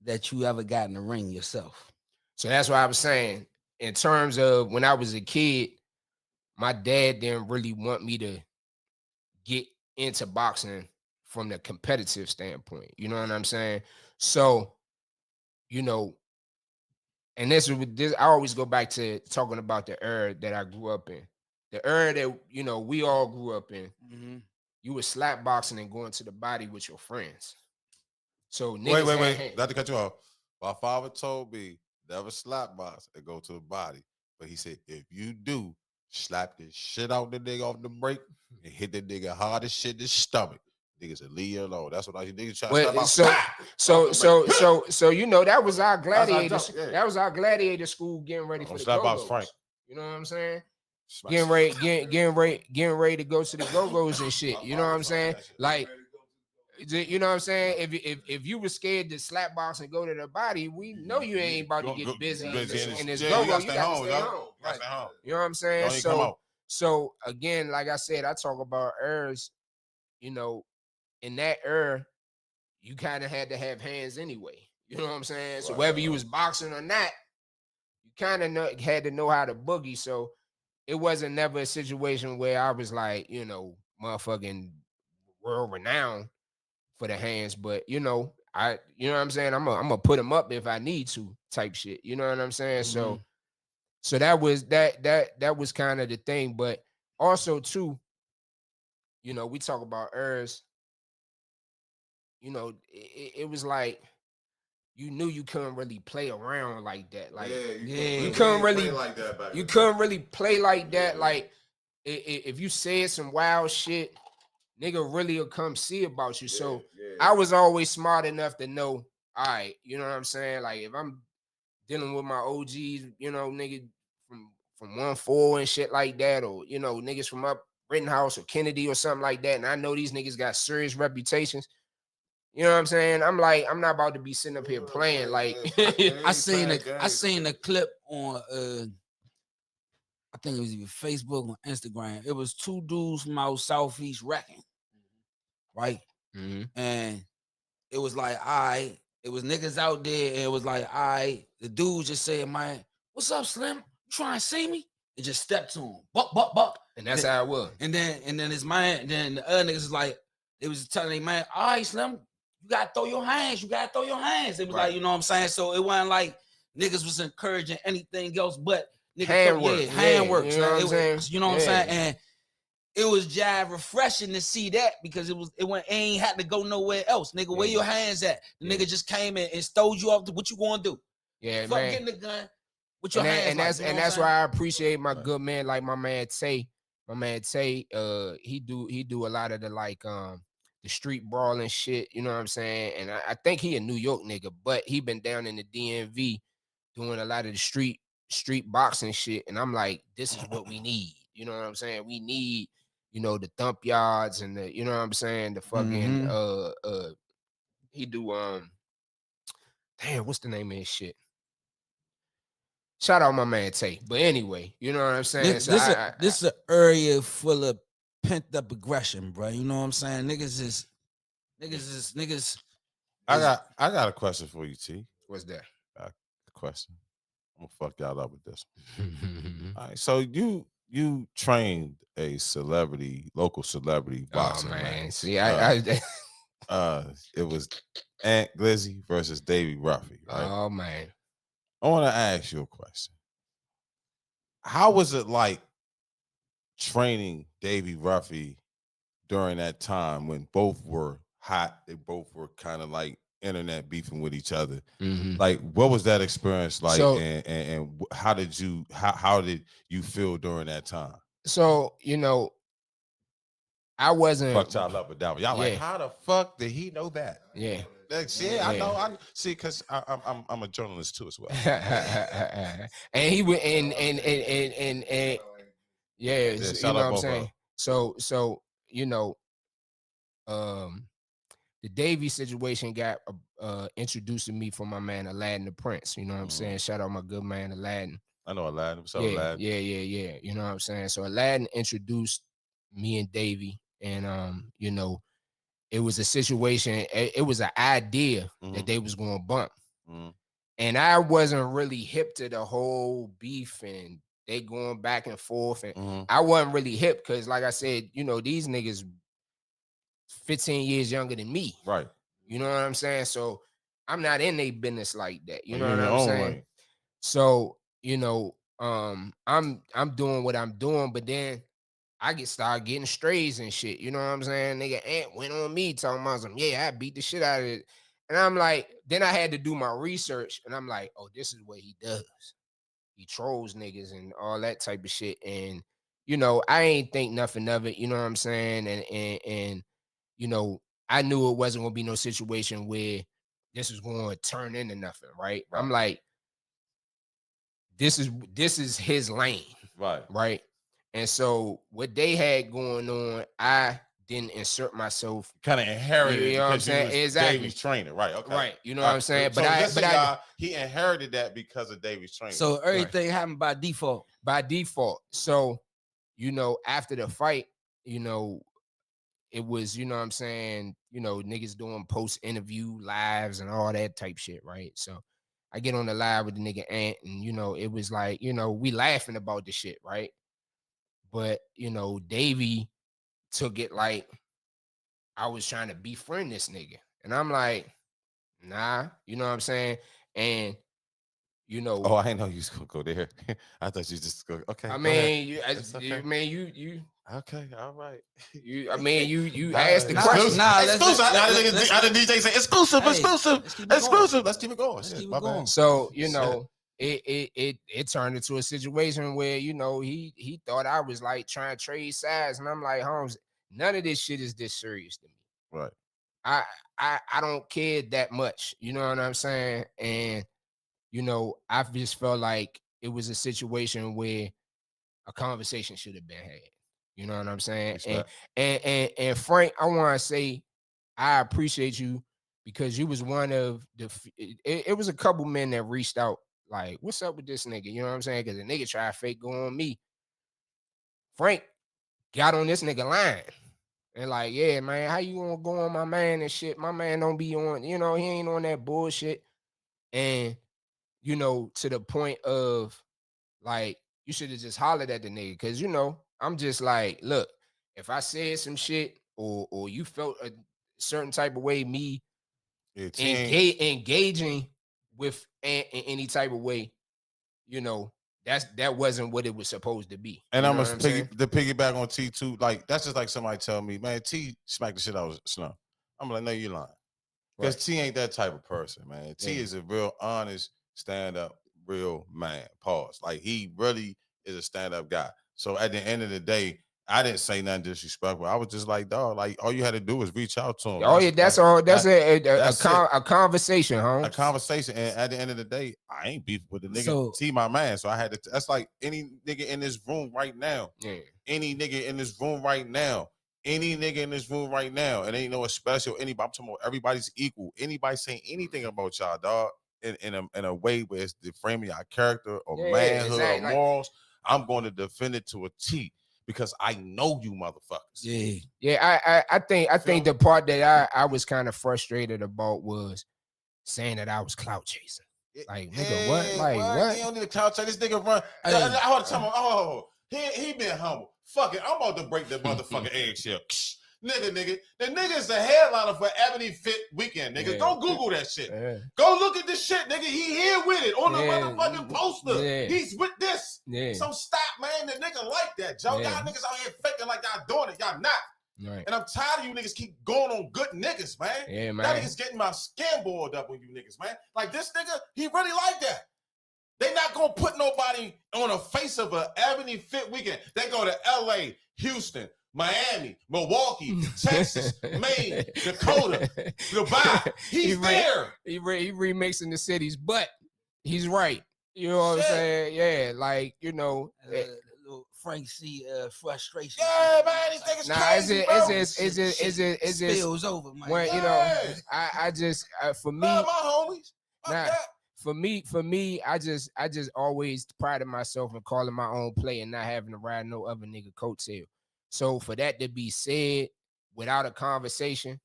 that you ever got in the ring yourself? So that's what I was saying. In terms of when I was a kid, my dad didn't really want me to get into boxing from the competitive standpoint. You know what I'm saying? So, you know, and this I always go back to talking about the era that I grew up in. The era that, you know, we all grew up in. Mm-hmm. You were slap boxing and going to the body with your friends. So Wait. Not to cut you off. My father told me never slap box and go to the body. But he said, if you do, slap the shit out the nigga off the break and hit the nigga hard as shit in the stomach. Niggas will leave you alone. That's what I niggas try to slap out. So you know that was our gladiator. Yeah. That was our gladiator school getting ready for the go-go's. Frank. You know what I'm saying? Getting ready to go to the go-go's and shit. You know what I'm saying? Like, you know what I'm saying? If you were scared to slap box and go to the body, we know you ain't about to get busy in this go-go. You gotta stay home. Right. You know what I'm saying? So again, like I said, I talk about eras. You know, in that era, you kind of had to have hands anyway. You know what I'm saying? So whether you was boxing or not, you kind of had to know how to boogie. So it wasn't never a situation where I was like, you know, motherfucking world renowned for the hands. But you know what I'm saying? I'm gonna put them up if I need to, type shit. You know what I'm saying? Mm-hmm. So that was that was kind of the thing. But also too, you know, we talk about eras. You know, it was like you knew you couldn't really play around like that. Like, you couldn't really like that. You couldn't really play like that. Yeah. Like, if you said some wild shit, nigga really will come see about you. So I was always smart enough to know, all right, you know what I'm saying? Like, if I'm dealing with my OGs, you know, nigga from 1-4 and shit like that, or you know, niggas from up Rittenhouse or Kennedy or something like that, and I know these niggas got serious reputations. You know what I'm saying? I'm like, I'm not about to be sitting up here playing like. I seen a clip on I think it was either Facebook or Instagram. It was two dudes from out Southeast wrecking, right? and it was like, it was niggas out there, and it was like, the dude just said, man, what's up, Slim? You trying to see me? And just stepped to him, buck, buck, buck. And that's how it was. And then his man, then the other niggas is like, it was telling him, man, all right, Slim, you gotta throw your hands. You gotta throw your hands. It was like, you know what I'm saying? So it wasn't like niggas was encouraging anything else but handwork. Handwork. You know what I'm saying? You know what I'm saying? And it was jive refreshing to see that because it ain't had to go nowhere else. Nigga, where your hands at? The nigga just came in and stole you off. What you gonna do? Yeah, fuck man. getting the gun with your hands. And that's why I appreciate my good man, like my man Tay. My man Tay, he do a lot of the like the street brawling shit. You know what I'm saying? And I think he a New York nigga, but he been down in the DMV doing a lot of the street boxing shit. And I'm like, this is what we need. You know what I'm saying? We need, you know, the thump yards and the, you know what I'm saying, the fucking he do damn, what's the name of his shit? Shout out my man Tay. But anyway, you know what I'm saying? This is an area full of pent up aggression, bro. You know what I'm saying? Niggas. I got a question for you, T. What's that? A question. I'm gonna fuck y'all up with this. All right, so you trained a local celebrity boxer. Oh man, man. See, it was Ant Glizzy versus Davey Ruffy, right? Oh man, I want to ask you a question. How was it like training Davey Ruffy during that time when both were hot? They both were kind of like internet beefing with each other. Like, what was that experience like? So, and how did you feel during that time? So, you know, I wasn't fucked y'all up with that one. Y'all like, how the fuck did he know that? Yeah. I know. I see, because I'm a journalist too as well. And he would and yeah, you know what I'm saying. So you know, the Davey situation got introduced to me from my man Aladdin the Prince. You know what I'm saying? Shout out my good man Aladdin. I know Aladdin. What's up, Yeah, Aladdin? Yeah. You know what I'm saying? So Aladdin introduced me and Davey, and you know, it was a situation. It was an idea that they was going to bump, and I wasn't really hip to the whole beef and they going back and forth, and I wasn't really hip because, like I said, you know, these niggas 15 years younger than me. Right. You know what I'm saying? So I'm not in their business like that. You know what I'm saying? Lane. So, you know, I'm doing what I'm doing, but then I started getting strays and shit. You know what I'm saying? Nigga Ant went on me talking about some, I beat the shit out of it. And I'm like, then I had to do my research and I'm like, oh, this is what he does. He trolls niggas and all that type of shit. And, you know, I ain't think nothing of it. You know what I'm saying? And you know, I knew it wasn't gonna be no situation where this was going to turn into nothing, right? I'm like, this is his lane, right? And so what they had going on, I didn't insert myself. Kind of inherited, you know what I'm saying? Exactly. Davey's trainer, right? Okay, right. You know what I'm saying? But he inherited that because of Davey's training. So everything happened by default. By default. So, you know, after the fight, you know, it was, you know what I'm saying, you know, niggas doing post-interview lives and all that type shit, right? So I get on the live with the nigga Ant, and, you know, it was like, you know, we laughing about the shit, right? But, you know, Davey took it like I was trying to befriend this nigga. And I'm like, nah, you know what I'm saying? And, you know. Oh, I didn't know you was going to go there. I thought you just go, okay. I mean, you okay, all right. You asked the question. Exclusive. How the DJ say exclusive. Let's keep it going. So, you know, it turned into a situation where, you know, he thought I was like trying to trade sides, and I'm like, Holmes, none of this shit is this serious to me. Right. I don't care that much. You know what I'm saying? And, you know, I just felt like it was a situation where a conversation should have been had. You know what I'm saying? And Frank, I want to say I appreciate you because you was one of the. It was a couple men that reached out like, "What's up with this nigga?" You know what I'm saying? Because the nigga tried to fake go on me. Frank got on this nigga line And like, yeah, man, how you gonna go on my man and shit? My man don't be on, he ain't on that bullshit. And, to the point of like, you should have just hollered at the nigga. Cause I'm just like, look, if I said some shit or you felt a certain type of way, me engaging with in any type of way, that wasn't what it was supposed to be. And You I'm know gonna what I'm saying? piggyback on T2. Like that's just like somebody tell me, man, T smacked the shit out of Snow. I'm like, no, you lying. Because Right. T ain't that type of person, man. T Yeah. is a real honest, stand-up, real man. Pause. Like he really is a stand-up guy. So at the end of the day, I didn't say nothing disrespectful. I was just like, dog, like all you had to do was reach out to him. Oh yeah, that's all. That's that's it. a conversation, huh? A conversation. And at the end of the day, I ain't beef with the nigga. So- T my man. So I had to. That's like any nigga in this room right now. Yeah. Any nigga in this room right now. Any nigga in this room right now. It ain't no special anybody. I'm talking about everybody's equal. Anybody saying anything about y'all, dog, in a way where it's the frame of your character or manhood exactly. or morals, I'm going to defend it to a T because I know you motherfuckers. Yeah. Yeah, I think the part that I was kind of frustrated about was saying that I was clout chasing. Like, nigga, what? Like, what? You don't need a clout chase. This nigga run. I want to tell him, he been humble. Fuck it. I'm about to break the motherfucking eggshell. Nigga. The nigga's the headliner for Ebony Fit Weekend, nigga. Yeah. Go Google that shit. Yeah. Go look at this shit, nigga. He here with it on the motherfucking poster. Yeah. He's with this. Yeah. So stop, man. The nigga like that, Joe. Yeah. Y'all niggas out here faking like y'all doing it. Y'all not. Right. And I'm tired of you niggas keep going on good niggas, man. Yeah, man. Y'all niggas getting my skin boiled up on you niggas, man. Like this nigga, he really like that. They not gonna put nobody on the face of a Ebony Fit Weekend. They go to LA, Houston, Miami, Milwaukee, Texas, Maine, Dakota, Dubai. He's there. He remixing the cities, but he's right. You know what I'm saying? Yeah, like little Frank C. Frustration. Yeah, man, these niggas crazy, bro. It spills over, man. When I just for me, love my homies. For me, I just always prided myself in calling my own play and not having to ride no other nigga coattail. So for that to be said without a conversation,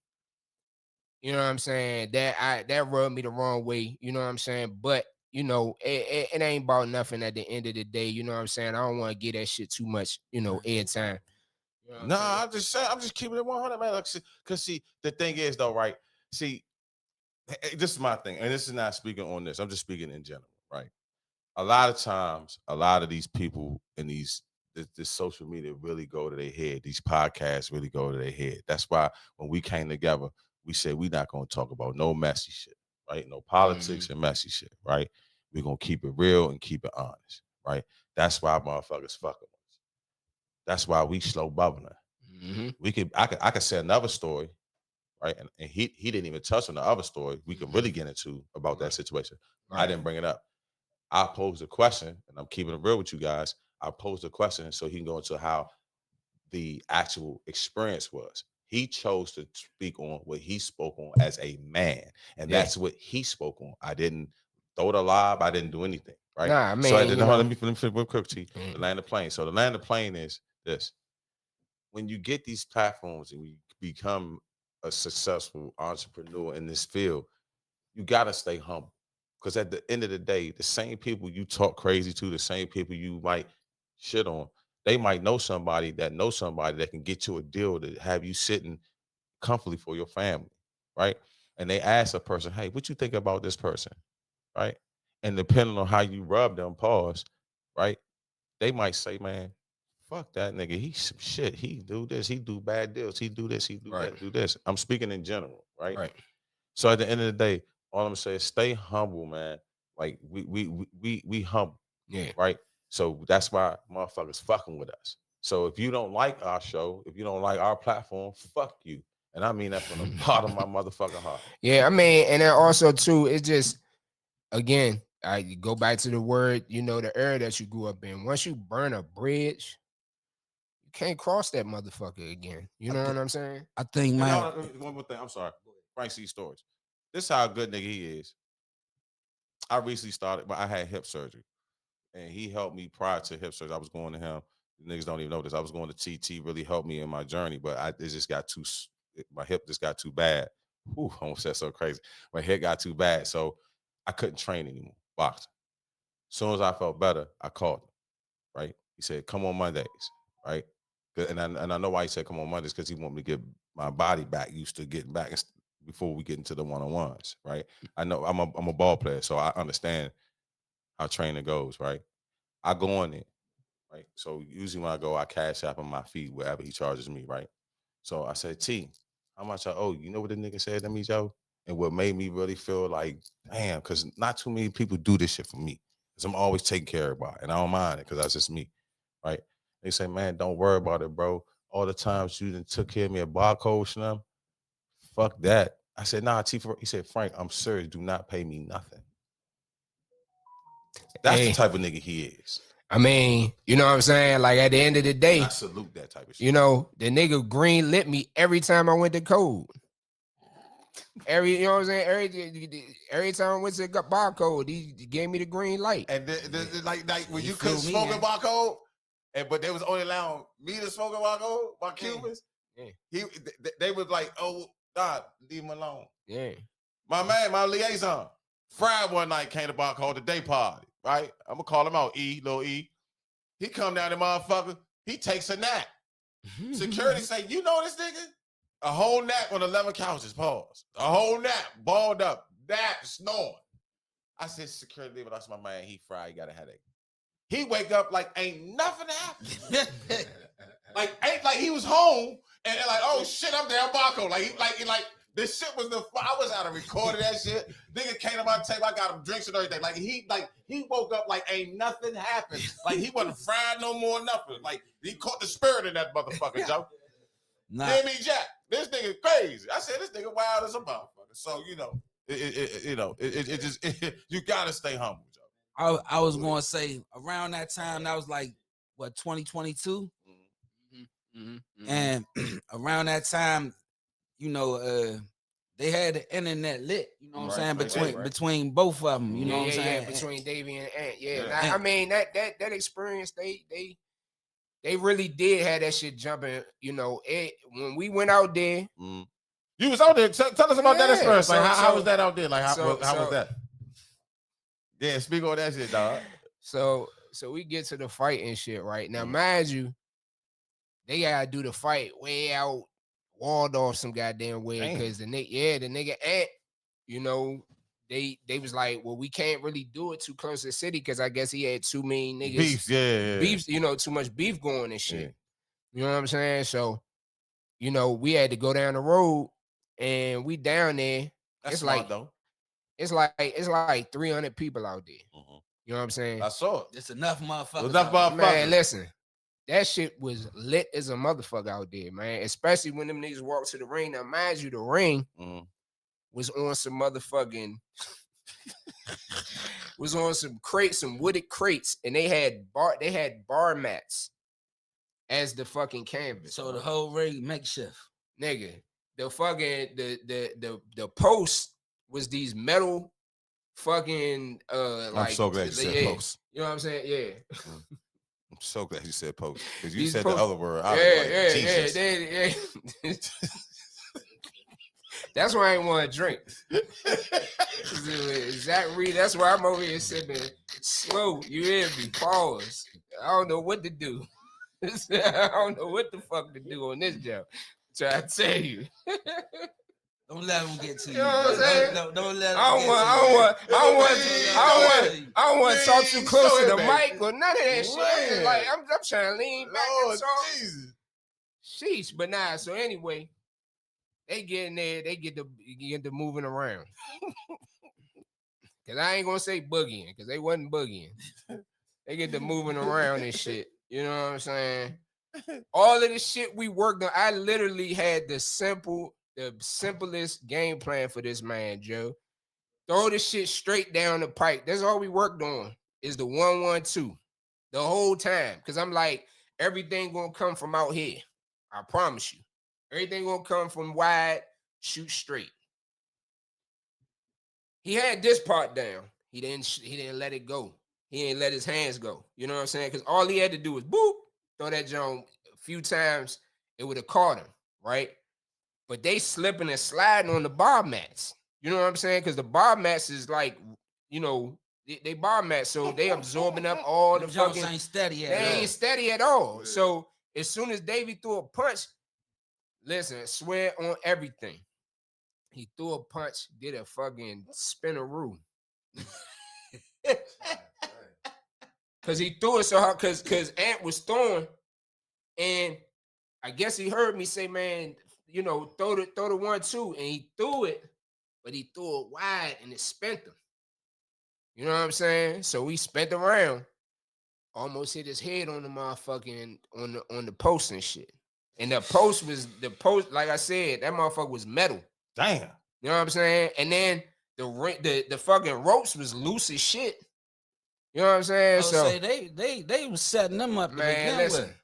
you know what I'm saying? That rubbed me the wrong way. You know what I'm saying? But it ain't about nothing at the end of the day. You know what I'm saying? I don't want to get that shit too much, airtime. You know I'm just saying, I'm just keeping it 100, man. Like, cause see, the thing is though, right? See, this is my thing, and this is not speaking on this. I'm just speaking in general, right? A lot of times, a lot of these people in this social media really go to their head. These podcasts really go to their head. That's why when we came together, we said we're not going to talk about no messy shit, right? No politics and messy shit, right? We're going to keep it real and keep it honest, right? That's why motherfuckers fucking us. That's why we slow bubbling. I could say another story, right? And he didn't even touch on the other story we could really get into about that situation. I didn't bring it up. I posed a question, and I'm keeping it real with you guys. I posed a question so he can go into how the actual experience was. He chose to speak on what he spoke on as a man, and that's what he spoke on. I didn't throw the lob. I didn't do anything, right? Nah, I mean, so let me finish real quick, T. The land of plane. So the land of plane is this: when you get these platforms and you become a successful entrepreneur in this field, you gotta stay humble. Because at the end of the day, the same people you talk crazy to, the same people you might shit on, they might know somebody that can get you a deal to have you sitting comfortably for your family, right? And they ask a person, hey, what you think about this person, right? And depending on how you rub them, pause, right? They might say, man, fuck that nigga. He some shit. He do this. He do bad deals. He do this. He do that. Do this. I'm speaking in general, right? Right. So at the end of the day, all I'm gonna say is stay humble, man. Like we humble, right? So that's why motherfuckers fucking with us. So if you don't like our show, if you don't like our platform, fuck you. And I mean that from the bottom of my motherfucking heart. Yeah, I mean, and then also too, it's just again, I go back to the word, the era that you grew up in. Once you burn a bridge, you can't cross that motherfucker again. You know what I'm saying? I think, man. One more thing. I'm sorry. Frank C. Storage. This is how good nigga he is. I recently started, but I had hip surgery. And he helped me prior to hip surgery. I was going to him. Niggas don't even know this. I was going to TT, really helped me in my journey, but it just got my hip just got too bad. Whew, I almost said so crazy. My hip got too bad, so I couldn't train anymore, boxing. As soon as I felt better, I called him, right? He said, come on Mondays, right? And I know why he said come on Mondays, because he wanted me to get my body back, used to getting back before we get into the one-on-ones, right? I know I'm a ball player, so I understand how training goes, right? I go on it, right? So usually when I go, I cash app on my feet wherever he charges me, right? So I said, T, how much I owe you? You know what the nigga said to me, Joe? And what made me really feel like, damn, because not too many people do this shit for me. Because I'm always taking care of everybody. And I don't mind it because that's just me, right? They say, man, don't worry about it, bro. All the times you done took care of me at barcode, Shnum, fuck that. I said, nah, T. He said, Frank, I'm serious. Do not pay me nothing. That's the type of nigga he is. I mean, you know what I'm saying? Like at the end of the day, I salute that type of shit. You know, the nigga green lit me every time I went to code. You know what I'm saying? Every time I went to barcode, he gave me the green light. And like when you couldn't smoke a barcode, but they was only allowing me to smoke a barcode by Cubans. Yeah. They was like, oh God, leave him alone. Yeah. My man, my liaison, Friday one night came to barcode the day party, right? I'm gonna call him out, Lil E. He come down the motherfucker, he takes a nap. Security say, you know this nigga? A whole nap on 11 couches, pause. A whole nap, balled up, nap, snoring. I said, security, leave it. That's my man. He fried, he got a headache. He wake up like ain't nothing happened. like he was home and like, oh shit, I'm down barcode. Like this shit was I was out of recording that shit. Nigga came to my table, I got him drinks and everything. Like he woke up like ain't nothing happened. Like he wasn't fried no more, nothing. Like he caught the spirit in that motherfucker, Joe. Nah. Hear me, Jack. This nigga crazy. I said this nigga wild as a motherfucker. So you know, you gotta stay humble, Joe. I was gonna say around that time, that was like what 2022, and around that time, you know, they had the internet lit. You know what I'm saying between both of them. You know what I'm saying? Yeah, between Davey and Ant. Yeah, now, I mean that experience they really did have that shit jumping. You know, when we went out there. You was out there. Tell us about that experience. Like, how was that out there? Like, how was that? Yeah, speak on that shit, dog. So we get to the fight and shit, right? Now, mind you, they gotta do the fight way out, walled off some goddamn way, because the nigga Ant, you know, they was like, well, we can't really do it too close to the city because I guess he had too many niggas. Beefs, you know, too much beef going and shit. Yeah. You know what I'm saying? So, you know, we had to go down the road. And we down there. That's smart, though. It's like 300 people out there. You know what I'm saying? I saw it. It's enough motherfuckers. Man, listen, that shit was lit as a motherfucker out there, man. Especially when them niggas walked to the ring. Now, mind you, the ring was on some motherfucking was on some crates, some wooded crates, and they had bar mats as the fucking canvas. So the whole ring makeshift, nigga. The fucking the post was these metal fucking I'm like so glad you said post. You know what I'm saying? Yeah. I'm so glad you said post. Because you said the other word. Yeah. That's why I ain't want to drink. Zach Reed, that's why I'm over here sipping slow. You hear me? Pause. I don't know what to do. I don't know what the fuck to do on this job. Try to tell you. Don't let them get to you. You know what I'm saying? Don't let them I don't want to talk too close to the mic or none of that shit. Like I'm trying to lean back and talk. Sheesh, but nah. So anyway, they get in there. They get to moving around. Cause I ain't gonna say boogieing, because they wasn't boogieing. They get to moving around and shit. You know what I'm saying? All of the shit we worked on, I literally had the simplest game plan for this man, Joe. Throw the shit straight down the pipe. That's all we worked on is the 1-1-2 the whole time. Cause I'm like, everything gonna come from out here. I promise you. Everything gonna come from wide, shoot straight. He had this part down. He didn't let it go. He ain't let his hands go. You know what I'm saying? Cause all he had to do was boop. throw that joint a few times, it would have caught him, right? But they slipping and sliding on the bar mats. You know what I'm saying? Because the bar mats is like, you know, they bar mats, so they absorbing up all the fucking. Ain't steady They ain't steady at all. So as soon as Davey threw a punch, listen, swear on everything. He threw a punch, did a fucking spinneroo. Cause he threw it so hard, cause Ant was throwing, and I guess he heard me say, man, you know, throw the 1-2, and he threw it, but he threw it wide and it spent him. You know what I'm saying? So we spent around, almost hit his head on the motherfucking on the post and shit. And the post, like I said, that motherfucker was metal. Damn. You know what I'm saying? And then the fucking ropes was loose as shit. You know what I'm saying? So say they was setting them up. Man,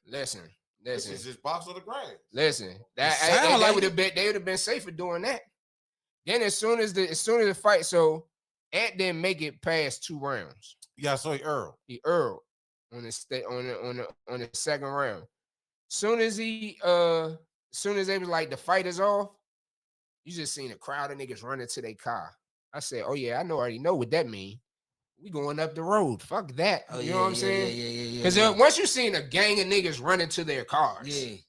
listen. This is just box on the grass. Listen, they would have been safer doing that. Then as soon as the fight, so Ant didn't make it past 2 rounds. Yeah, so he Earl on the second round. Soon as they was like the fight is off, you just seen a crowd of niggas running to their car. I said, oh yeah, I already know what that mean. We going up the road. Fuck that. Oh, you know what I'm saying? Yeah. Because once you seen a gang of niggas running to their cars, they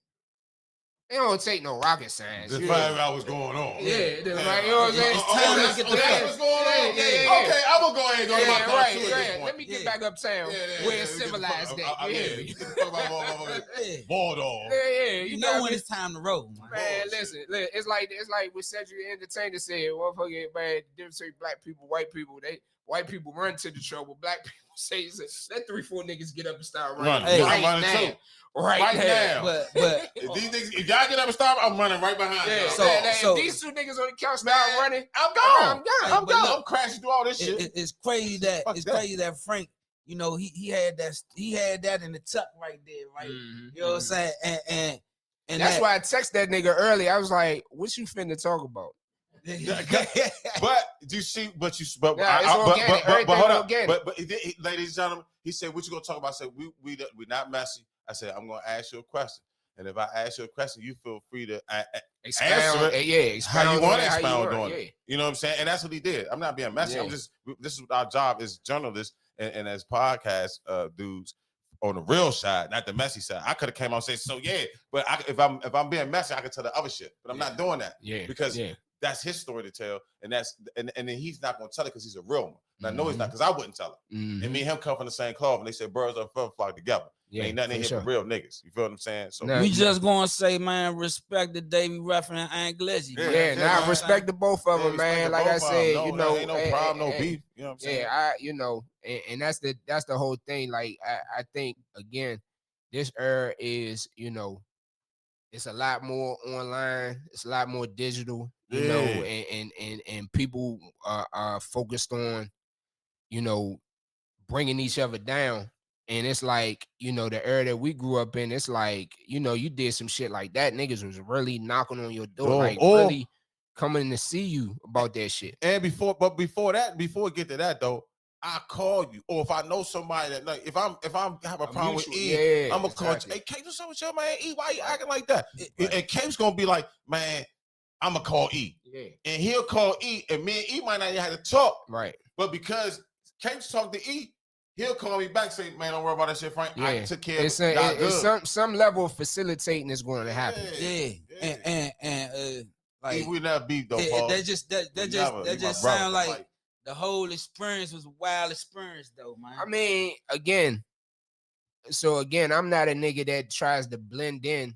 don't take no rocket science. The 5 hours going on. Yeah, like, you know what I'm saying? It's time to get the fuck. What's going on? Yeah. Okay, I'm gonna go ahead and go to my car too at this point. Let me get back uptown where it's civilized that. Bulldog. Yeah. You know when it's time to roll, man. Listen, it's like what Cedric the Entertainer said. Motherfucker, man, the difference between black people, white people. White people run to the trouble. Black people say, let 3-4 niggas get up and start running. Hey, I'm running too. Right now. But if y'all get up and start, I'm running right behind you. So if these 2 niggas on the couch start running, I'm gone. I'm gone. I'm crashing through all this shit. It's crazy that Frank, you know, he had that in the tuck right there, right? Mm-hmm. You know what I'm saying? And that's why I texted that nigga early. I was like, what you finna talk about? But you see, but hold up. But ladies and gentlemen, he said, "What you gonna talk about?" I said, "We not messy." I said, "I'm gonna ask you a question, and if I ask you a question, you feel free to answer it. How you want to expound on it. You know what I'm saying?" And that's what he did. I'm not being messy. I'm just. This is our job as journalists and as podcast dudes. On the real side, not the messy side. I could have came out and said, "So yeah," but if I'm being messy, I could tell the other shit. But I'm not doing that. Because that's his story to tell, and then he's not gonna tell it because he's a real one. And I know he's not, because I wouldn't tell it. Mm-hmm. And me and him come from the same cloth, and they said birds of feather flock together. Ain't nothing in here for real niggas. You feel what I'm saying? So we just gonna say, man, respect the Davey Ruffin and Ant Glizzy. I respect the both of them, man. Like I said, you know, ain't no problem, no beef. You know what I'm saying? You know, and that's the whole thing. Like I think again, this era is, you know, it's a lot more online. It's a lot more digital, you know, and people are focused on, you know, bringing each other down. And it's like, you know, the era that we grew up in, it's like, you know, you did some shit like that. Niggas was really knocking on your door, really coming to see you about that shit. And before we get to that though, I call you, or if I know somebody that, like, if I'm have a problem with E, I'm gonna call you. Hey, Cape, what's up with your man E? Why you acting like that? And Cape's gonna be like, man, I'm gonna call E, and he'll call E, and me and E might not even have to talk, right? But because Cape's talking to E, he'll call me back, say, man, don't worry about that shit, Frank. I took care of it. It's some level of facilitating is going to happen. And like we never beat though, Paul. That just sound like the whole experience was a wild experience, though, man. I mean, again, I'm not a nigga that tries to blend in.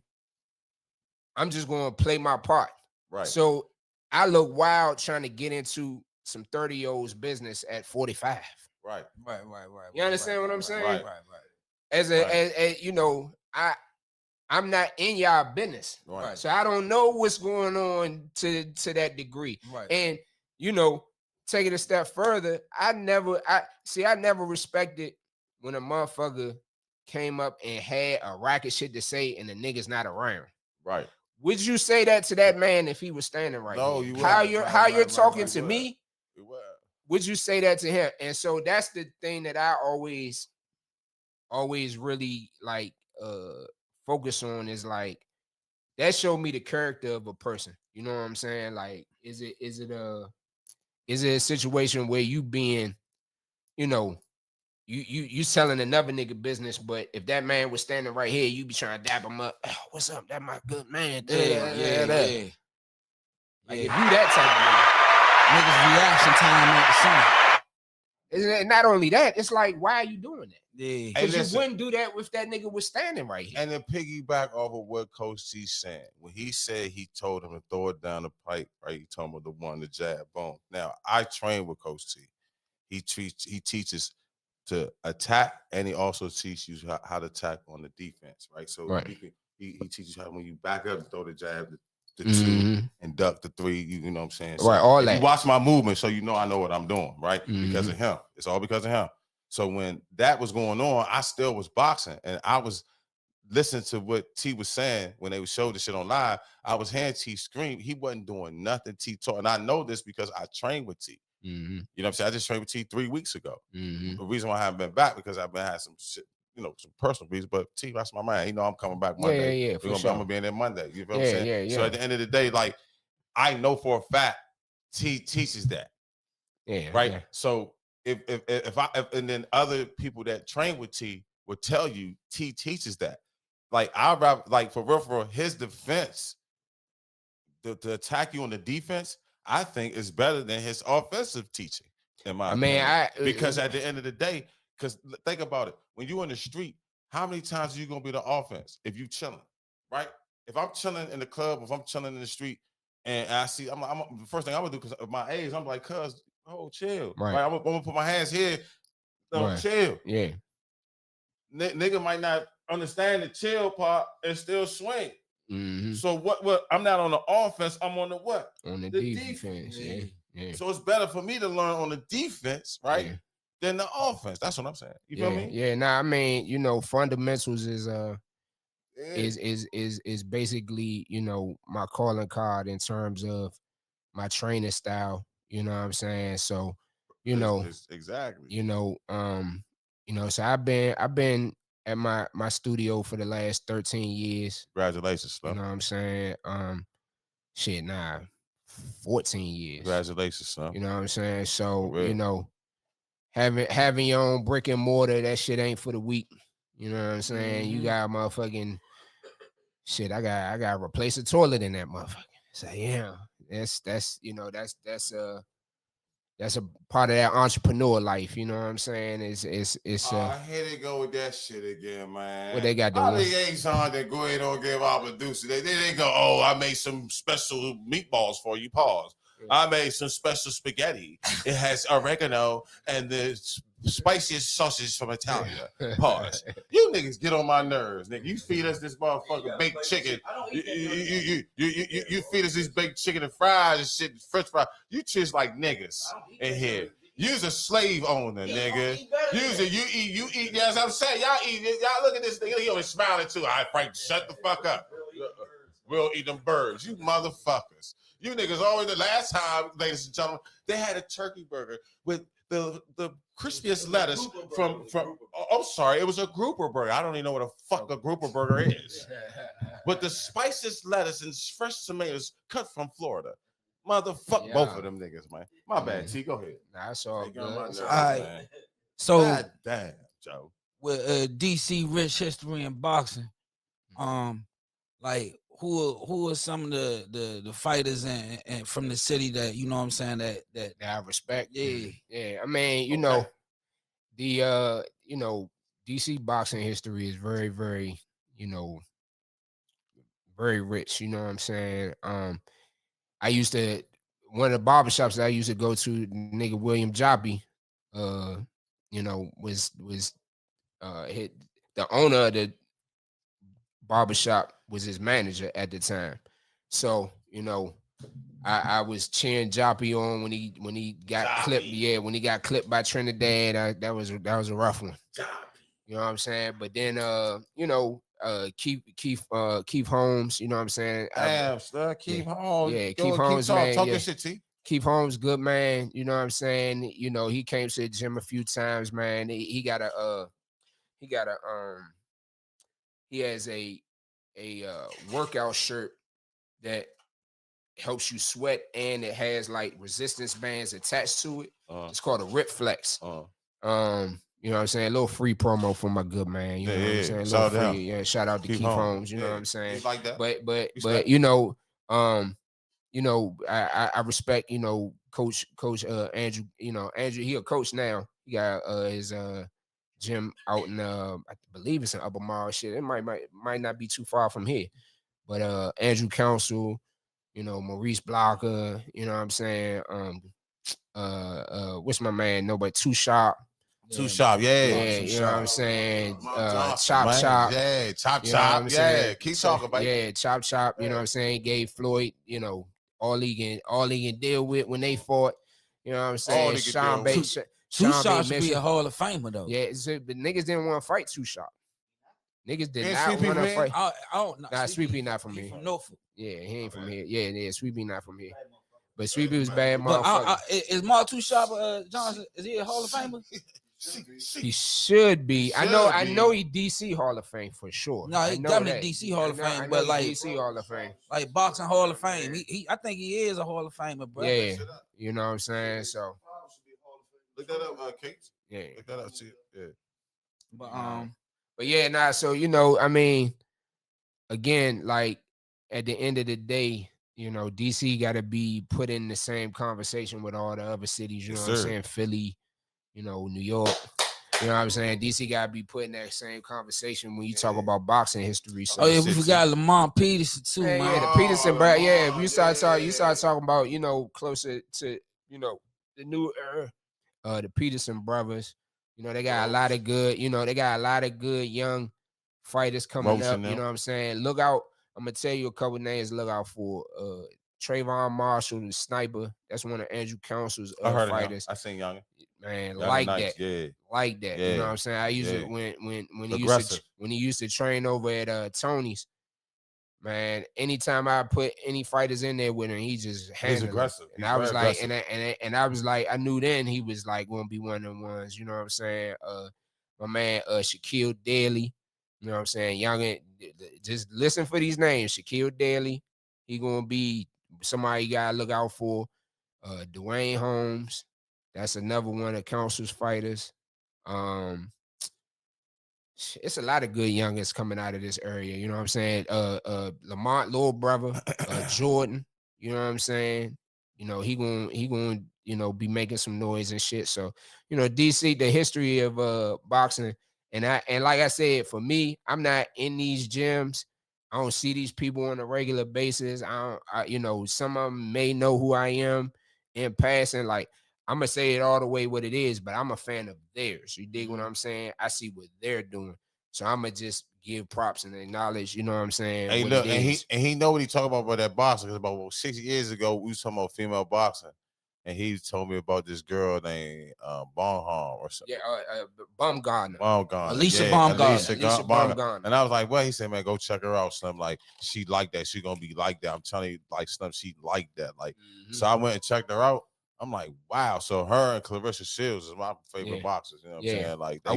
I'm just going to play my part. Right. So I look wild trying to get into some 30-year-olds business at 45. Right. You understand what I'm saying? Right. As you know, I'm not in y'all business. Right. So I don't know what's going on to that degree. Right. And, you know, take it a step further, I never respected when a motherfucker came up and had a racket shit to say and the nigga's not around. Right. Would you say that to that man if he was standing right no, here? You how you're talking to me? Would you say that to him? And so that's the thing that I always really like focus on is like that showed me the character of a person. You know what I'm saying? Like, is it a situation where you being, you know, you selling another nigga business, but if that man was standing right here, you be trying to dap him up. Oh, what's up? That my good man. Yeah. Like if you that Niggas reaction time ain't the same. And not only that, it's like, why are you doing that? Yeah. Because you wouldn't do that if that nigga was standing right here. And then piggyback off of what Coach T saying. When he said he told him to throw it down the pipe, right? He told him the one to jab, boom. Now, I train with Coach T. He teaches to attack, and he also teaches you how to attack on the defense, right? So right. he teaches you how when you back up, throw the jab, the two, and duck the three. You know what I'm saying? So right, all if that. you watch my movement, so you know I know what I'm doing, right? Mm-hmm. Because of him. It's all because of him. So when that was going on, I still was boxing, and I was listening to what T was saying when they would show the shit on live. I was hearing T scream. He wasn't doing nothing. T taught, and I know this because I trained with T. Mm-hmm. You know what I'm saying? I just trained with T 3 weeks ago. Mm-hmm. The reason why I haven't been back because I've been had some shit, you know, some personal reasons. But T, that's my man. You know I'm coming back Monday. Yeah, I'm gonna be in there Monday. You feel what I'm saying? Yeah. So at the end of the day, like I know for a fact T teaches that. Yeah. Right. Yeah. So if and then other people that train with T will tell you T teaches that. Like I rather like for real, his defense to attack you on the defense, I think is better than his offensive teaching. In my opinion. Because at the end of the day, because think about it, when you're in the street, how many times are you gonna be the offense if you chilling, right? If I'm chilling in the club, if I'm chilling in the street, and I see, I'm the first thing I'm gonna do because of my age, I'm like, cuz, oh, chill, right? I'm gonna put my hands here, no, chill, yeah. Nigga might not understand the chill part and still swing. Mm-hmm. So what? I'm not on the offense. I'm on the what? On the defense. Yeah. So it's better for me to learn on the defense, right, than the offense. That's what I'm saying. You feel me? Yeah. Nah, I mean, you know, fundamentals is basically, you know, my calling card in terms of my training style. You know what I'm saying? So, you know, exactly. You know, so I've been at my studio for the last 13 years. Congratulations, Slim. You know what I'm saying? 14 years. Congratulations, son. You know what I'm saying? So, you know, having your own brick and mortar, that shit ain't for the weak. You know what I'm saying? You got motherfucking shit. I got to replace a toilet in that motherfucker. So yeah, that's you know, that's a part of that entrepreneur life, you know what I'm saying? It's here they go with that shit again, man. What they got doing? Our liaison that go ahead and give our producer. They go, oh, I made some special meatballs for you. Pause. I made some special spaghetti. It has oregano and the spiciest sausage from Italia. Pause. You niggas get on my nerves, nigga. You feed us this motherfucking baked chicken. You feed us this baked chicken and fries and shit, French fries. You just like niggas in here. You's a slave owner, nigga. You eat. Yes, I'm saying y'all eat. Y'all look at this nigga. He always smiling too. All right, Frank, shut the fuck up. We'll eat them birds. You motherfuckers. You niggas always, the last time, ladies and gentlemen, they had a turkey burger with the crispiest lettuce from I'm sorry, it was a grouper burger. I don't even know what a fuck a grouper burger is. But the spiciest lettuce and fresh tomatoes cut from Florida. Motherfuck both of them niggas, man. My bad, T. Go ahead. Nah, that's all good. All right. So God damn, Joe. With DC rich history in boxing, like who are some of the fighters and from the city that you know what I'm saying that I respect? Yeah. I mean, you know, the you know, DC boxing history is very, very, you know, very rich. You know what I'm saying? I used to one of the barbershops that I used to go to, nigga William Joppy, you know, was hit the owner of the barbershop was his manager at the time. So, you know, I was cheering Joppy on when he got clipped. Yeah, when he got clipped by Trinidad, that was a rough one. Joppy. You know what I'm saying? But then you know, Keith Holmes, you know what I'm saying? Damn, Keith Holmes. Yeah, Keith Holmes, man. Talk your shit, T. Keith Holmes, good man. You know what I'm saying? You know, he came to the gym a few times, man. He got a he has a workout shirt that helps you sweat, and it has like resistance bands attached to it. It's called a Rip Flex. You know what I'm saying? A little free promo for my good man. You know what I'm saying? A little free. Yeah, shout out to Keith Holmes. You know what I'm saying? Like that. But I respect, Coach Andrew. Andrew, he a coach now. He got his gym out in I believe it's in Upper Mall. Shit, it might not be too far from here. But Andrew Council, Maurice Blocker, you know what I'm saying? What's my man? Nobody Too Sharp. Too Sharp, yeah. You know what I'm saying? Chop Chop. Yeah, Chop Chop. Yeah, keep talking about it. Yeah, Chop Chop, you know what I'm saying? Gave Floyd, all he can deal with when they fought. You know what I'm saying? Sean Bates. Too Sharp should be a Hall of Famer, though. Yeah, the niggas didn't want to fight Too Sharp. Niggas did not want to fight. Nah, Sweet Pea not from here. From Norfolk. Yeah, he ain't from here. Yeah, Sweet Pea not from here. But Sweet Pea was bad, motherfucker. Is Mark Too Sharp Johnson? Is he a Hall of Famer? He should be. I know he DC Hall of Fame for sure. No, he definitely DC Hall of Fame, but like DC Hall of Fame, like boxing Hall of Fame. I think he is a Hall of Famer, bro. Yeah, you know what I'm saying. So look that up, Kate. Yeah, look that up too. Yeah, but yeah, So I mean, again, like at the end of the day, DC got to be put in the same conversation with all the other cities. You know what I'm saying? Philly. New York, you know what I'm saying? DC got to be put in that same conversation when you talk about boxing history. So we forgot Lamont Peterson too, man. Yeah, the Peterson, bro. Yeah, you start talking about, closer to, the new era, the Peterson brothers. They got a lot of good, young fighters coming up. You know what I'm saying? Look out. I'm gonna tell you a couple names. Look out for Trayvon Marshall, the sniper. That's one of Andrew Council's fighters. I seen Young. Man, Young like nice. that. Yeah. Like that. Yeah. You know what I'm saying? I used it when he used to train over at Tony's. Man, anytime I put any fighters in there with him, he just handled. He's aggressive. And I was like, and I was like, I knew then he was like gonna be one of them ones. You know what I'm saying? My man, Shaquille Daly. You know what I'm saying? Young, just listen for these names. Shaquille Daly. He gonna be somebody you gotta look out for. Dwayne Holmes. That's another one of Council's fighters. It's a lot of good youngins coming out of this area. You know what I'm saying? Lamont, little brother, Jordan. You know what I'm saying? He gonna be making some noise and shit. So, DC, the history of boxing, and like I said, for me, I'm not in these gyms. I don't see these people on a regular basis. Some of them may know who I am in passing. Like, I'm gonna say it all the way what it is, but I'm a fan of theirs. You dig what I'm saying? I see what they're doing, so I'm gonna just give props and acknowledge. You know what I'm saying? Hey, look, and he know what he talking about that boxing. Because about 6 years ago, we was talking about female boxing, and he told me about this girl named Bonham or something. Yeah, Baumgartner. Alicia Baumgartner. Alicia Baumgartner. And I was like, well, he said, man, go check her out, Slim. Like, she like that. She gonna be like that. I'm telling you, like, Slim, she like that. Like, so I went and checked her out. I'm like, wow. So her and Clarissa Shields is my favorite boxers. You know what I'm saying? Like, I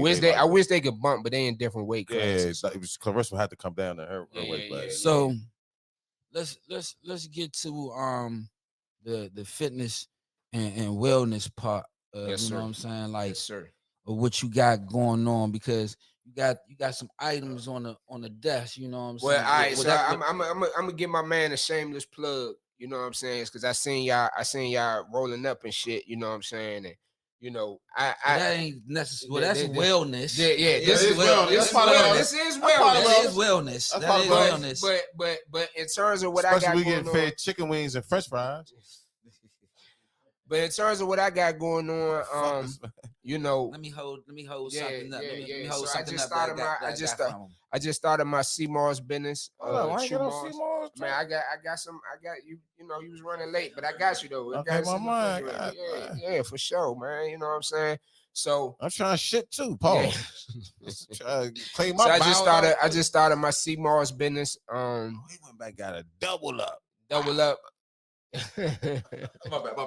wish they could bump, but they in different weight classes. Yeah, Clarissa had to come down to her weight class. So let's get to the fitness and wellness part. Yes, you know what I'm saying? Like, yes, sir. What you got going on, because you got some items on the desk. You know what I'm saying? Well, all right. So I'm gonna give my man a shameless plug. You know what I'm saying? Because I seen y'all rolling up and shit. You know what I'm saying? And that ain't necessary. Well, that's wellness. Yeah, this is wellness. This is wellness. That is wellness. But in terms of what especially I got we going getting fed chicken wings and French fries. But in terms of what I got going on, let me hold something up. Let me hold something up. I just started my CMOS business. I ain't got no CMOS. Man, I got you. You was running late, but I got you though. Okay, my mind. Yeah, for sure, man. You know what I'm saying? So I'm trying to shit too, Paul. Yeah. I just started my CMOS business. He went back, got a double up. My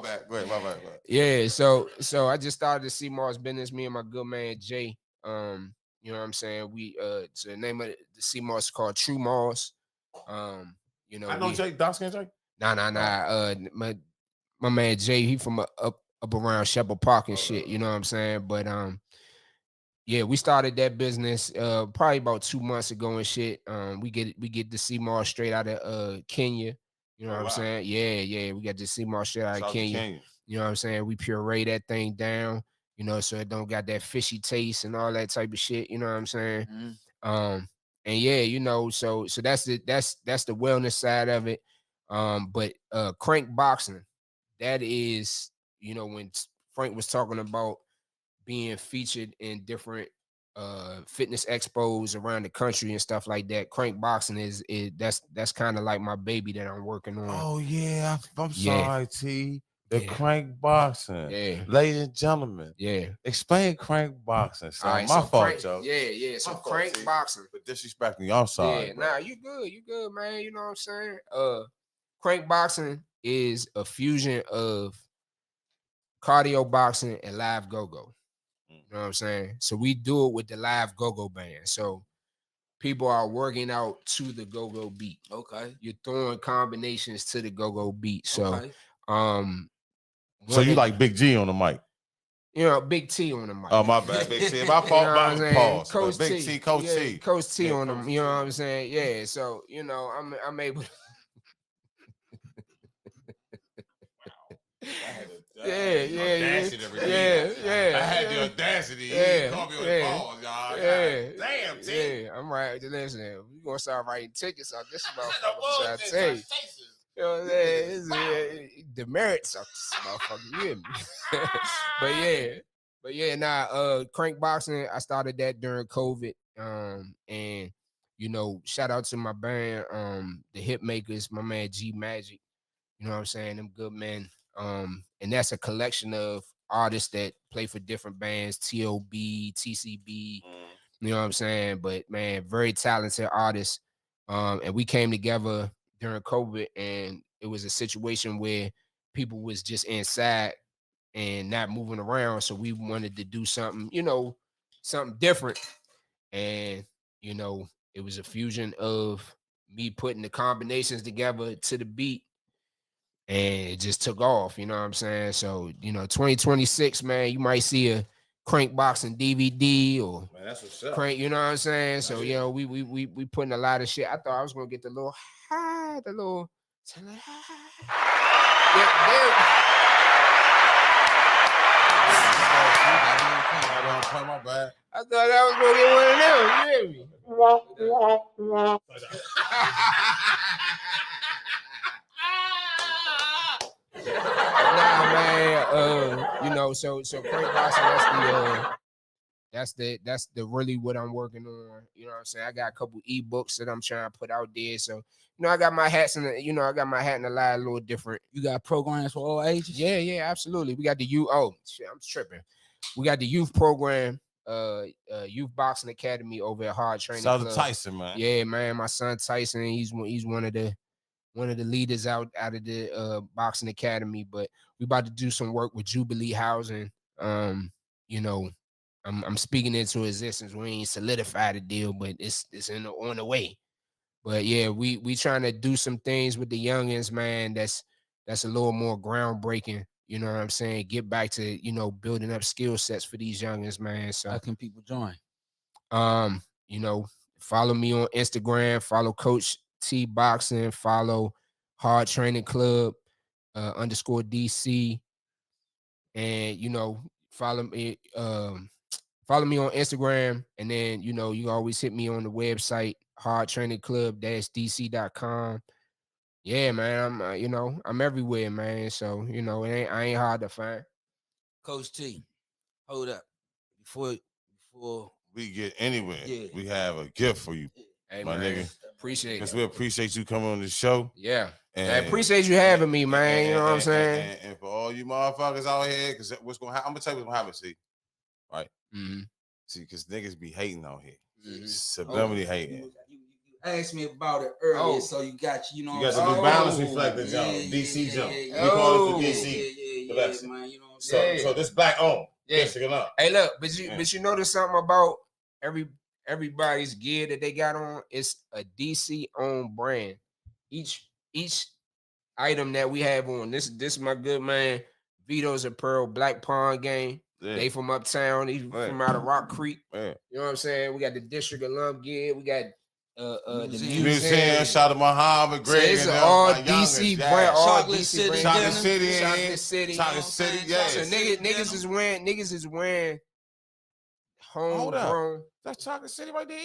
bad. Go ahead, my bad. Yeah, so I just started the CMOS business. Me and my good man Jay. You know what I'm saying? We so the name of the sea moss is called True Moss. You know, I know Jake, dark skin Jake. Nah. My man Jay, he from up around Shepherd Park and shit. You know what I'm saying? But yeah, we started that business probably about 2 months ago and shit. We get the sea moss straight out of Kenya. You know what I'm saying? Yeah. We got the sea moss straight out of Kenya. You know what I'm saying? We puree that thing down, you know, so it don't got that fishy taste and all that type of shit. You know what I'm saying? Mm-hmm. And yeah, you know, so that's the wellness side of it. But crank boxing, that is, you know, when Frank was talking about being featured in different fitness expos around the country and stuff like that. Crank boxing is that's kind of like my baby that I'm working on. Oh yeah, I'm sorry, T. The crank boxing. Yeah. Ladies and gentlemen. Yeah. Explain crank boxing. So right, my fault, Joe. Yeah. So crank boxing. But disrespecting you, I'm sorry. Yeah, nah, you good, man. You know what I'm saying? Crank boxing is a fusion of cardio boxing and live go-go. You know what I'm saying? So we do it with the live go-go band. So people are working out to the go-go beat. Okay. You're throwing combinations to the go-go beat. So so you like Big G on the mic. You know, Big T on the mic. Oh, my bad, Big T. My fault, my pause. Coach Big T, Coach T. Coach T on them, you know what I'm saying? Yeah, so, you know, I'm able to I had the audacity. He called me on the pause, y'all. Damn, T. Yeah, I'm right. Listen, we're going to start writing tickets on this motherfucker. I'm trying to tell you. You know what I'm saying? Demerits of this motherfucker. You hear me? But yeah, crank boxing, I started that during COVID. And you know, shout out to my band, the Hip Makers, my man G Magic. You know what I'm saying? Them good men. And that's a collection of artists that play for different bands, TOB, TCB, you know what I'm saying? But man, very talented artists. And we came together during COVID, and it was a situation where people was just inside and not moving around. So we wanted to do something, you know, something different. And, you know, it was a fusion of me putting the combinations together to the beat, and it just took off, you know what I'm saying? So, you know, 2026, man, you might see a crank boxing DVD or man, that's what's up. Crank, you know what I'm saying? So, you know, we putting a lot of shit. I thought I was gonna get the little high, the little My bad. I thought I was gonna get one of them. You hear me? Nah, man. You know, so crank boxing, that's the really what I'm working on. You know what I'm saying? I got a couple ebooks that I'm trying to put out there. So, you know, I got my hats in the, you know, I got my hat in the line a little different. You got programs for all ages? Yeah, absolutely. We got the youth. Oh shit, I'm tripping. We got the youth program, Youth Boxing Academy over at Hard Training Club. Tyson, man. Yeah, man. My son Tyson, he's one of the leaders out of the boxing academy. But we about to do some work with Jubilee Housing. You know, I'm speaking into existence. We ain't solidified the deal, but it's on the way. But yeah, we trying to do some things with the youngins, man. That's a little more groundbreaking. You know what I'm saying? Get back to, you know, building up skill sets for these youngins, man. So how can people join? You know, follow me on Instagram, follow Coach T Boxing, follow Hard Training Club _ DC. And, you know, follow me on Instagram, and then, you know, you always hit me on the website, hardtrainingclub-dc.com. Yeah, man, I'm you know, I'm everywhere, man. So, you know, I ain't hard to find. Coach T, hold up. Before we get anywhere, we have a gift for you, my nigga. Appreciate it. Because we appreciate you coming on the show. Yeah. And I appreciate you having me, man. You know what I'm saying? And for all you motherfuckers out here, because what's going to happen, I'm going to tell you what's going to happen, see? Right? Mm-hmm. See, because niggas be hating out here. Mm-hmm. Subliminally hating. You asked me about it earlier, so you got you know. You got some New Balance reflector jump, DC jump. We call it the DC collection. Man, you know what I'm saying? So this black owned. Yeah. Hey, look, but you notice something about everybody's gear that they got on, it's a DC owned brand. Each item that we have on, this is my good man Vito's Apparel, Black Pond Gang. Yeah. They from uptown, they from out of Rock Creek. Yeah. You know what I'm saying? We got the District Alum gear, we got the museum. Shout out to Muhammad, Greg, so it's and all my DC youngest, brand, all Chocolate DC City, brand. Chocolate City, Chocolate City, Chocolate City, yeah. So niggas is wearing homegrown. That's Chocolate City right there.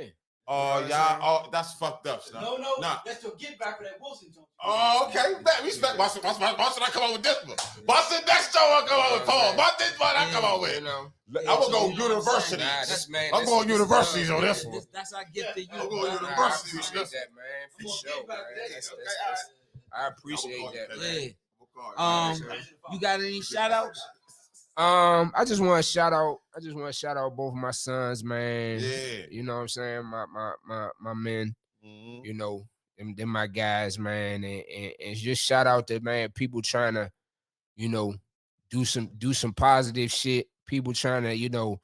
Yeah. Oh, y'all. Oh, that's fucked up. No. That's your get back for that Wilson joint. Oh, okay. Respect. Why should I come on with this one? What's the next show I come on with, Paul? What's this one I come on with? You know, I'm going to go university. I'm going universities on this one. That's our gift to you. I'm going I university. appreciate that, man. For sure, man. I appreciate that, man. Yeah. You got any shout outs? I just want to shout out both of my sons, man. Yeah. You know what I'm saying? My men, Mm-hmm. you know, them my guys, man. And just shout out to, man, people trying to, you know, do some positive shit. People trying to, you know,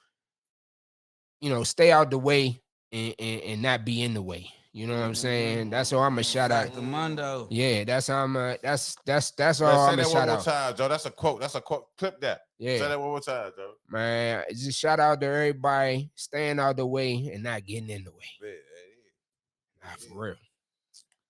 stay out the way and not be in the way. You know what I'm saying? That's all I'm a shout out. Commando. Yeah, that's how I'm a, that's all Say I'm a that shout one more out. time, Joe. That's a quote. Clip that. Yeah. Say that one more time, Joe. Man, just shout out to everybody staying out the way and not getting in the way. Nah, for real.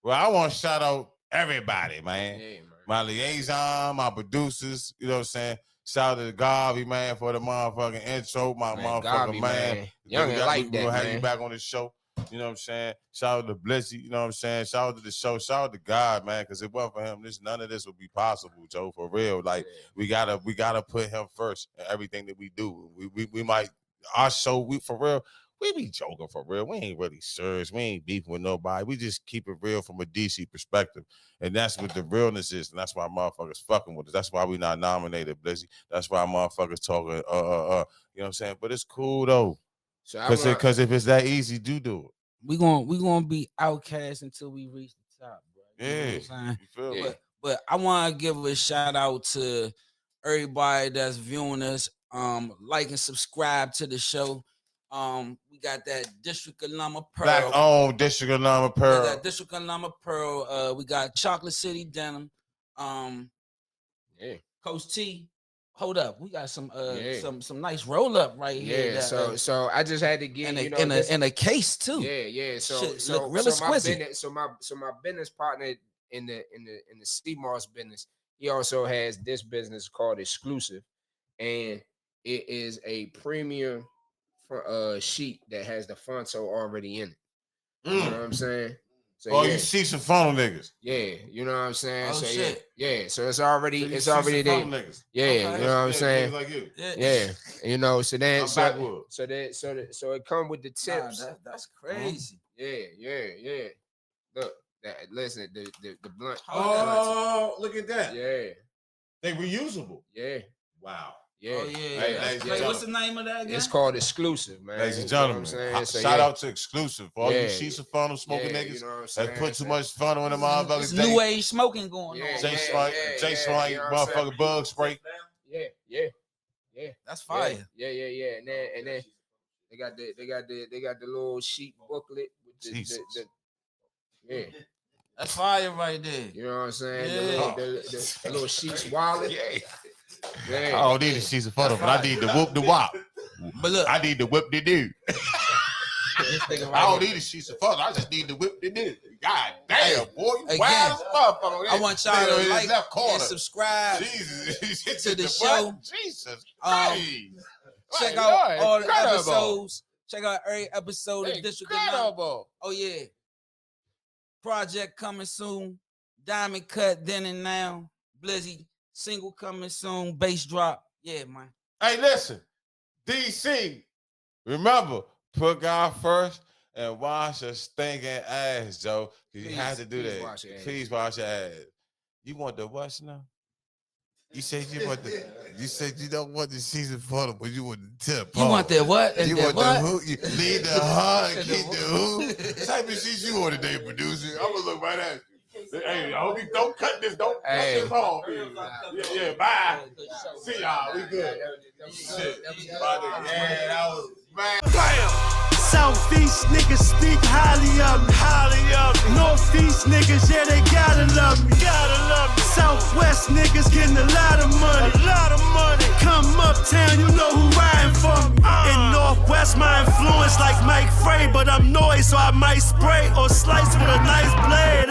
Well, I want to shout out everybody, man. Yeah, man. My liaison, my producers, you know what I'm saying? Shout out to Garvey, man, for the motherfucking intro. My Man, motherfucking Garvey, man. Young and like We're that, going to have man. you back on the show. You know what I'm saying? Shout out to Blizzy, you know what I'm saying? Shout out to the show. Shout out to God, man, because if it wasn't for him, none of this would be possible, Joe, for real. Like, we gotta put him first in everything that we do. We might, our show, for real, we be joking for real. We ain't really serious. We ain't beefing with nobody. We just keep it real from a DC perspective. And that's what the realness is. And that's why motherfuckers fucking with us. That's why we not nominated, Blizzy. That's why motherfuckers talking, you know what I'm saying? But it's cool, though. So Because if it's that easy, do it. We gonna be outcast until we reach the top, bro. You know Yeah. what I'm saying? You feel me? But I want to give a shout out to everybody that's viewing us. Like and subscribe to the show. We got that District Alum Apparel. Black owned District Alum Apparel. We got District Alum Apparel. We got Chocolate City Denim. Coach T. Hold up, we got some nice roll up right here. Yeah, so I just had to get in a case too. Yeah. Shit So look real exquisite. My business partner in the CMOS business, he also has this business called Exclusive, and it is a premium sheet that has the Fonto already in it. You know what I'm saying? So, you see some funnel niggas. Yeah, you know what I'm saying? Oh, so shit. Yeah, so it's already there. Yeah, Okay. you know what I'm saying? Like you. Yeah, you know, so then I'm so backwood. it come with the tips. Nah, that's crazy. Yeah. Look, listen, the blunt. Oh, look at that. Yeah. They reusable. Yeah. Wow. Yeah. Oh yeah. Hey, That's ladies and crazy. What's the gentlemen. name of that again? It's called Exclusive, man. Ladies and You know what I'm gentlemen, saying? So, shout yeah. out to Exclusive for all you sheets of funnel smoking niggas you know what I'm that saying? put too much funnel in the motherfuckers. It's new age smoking going on. Jay Swank, you know what I'm saying? motherfucking bug spray. Yeah. That's fire. Yeah. And then they got the little sheet booklet with the yeah. That's fire right there. You know what I'm saying? Yeah. The little sheets wallet. I don't need the sheets of funnel, but I need the whoop the wop. But look, I need the whip the do. this nigga I right don't here. need the sheets of funnel. I just need the whip the do. God damn, boy, you Again, wild as a motherfucker. I want y'all to in his like left corner. and subscribe. Jesus, to the show. Jesus Um, Christ. Check Boy, out all the incredible. episodes. Check out every episode of District Alum. Incredible. Oh yeah. Project coming soon. Diamond cut then and now. Blizzy single coming soon. Bass drop. Yeah, man. Hey, listen, DC. Remember, put God first and wash your stinking ass, Joe. You have to do please that. wash your ass. Please wash your ass. You want the what now? You said you want the. You said you don't want the season photo, but you want the tip. You want that what? You That want what? the who? You need the hug, get the who? Type of shit you want today, producer. I'm gonna look right at you. Hey, I hope you don't cut this. Don't cut this off. Yeah, bye. See y'all. We good. Shit. Yeah, that was man. Bam! Southeast niggas speak highly of me. Northeast niggas, yeah, they gotta love me. Southwest niggas getting a lot of money. Come uptown, you know who riding for me. In Northwest, my influence like Mike Frey, but I'm noise, so I might spray or slice with a nice blade.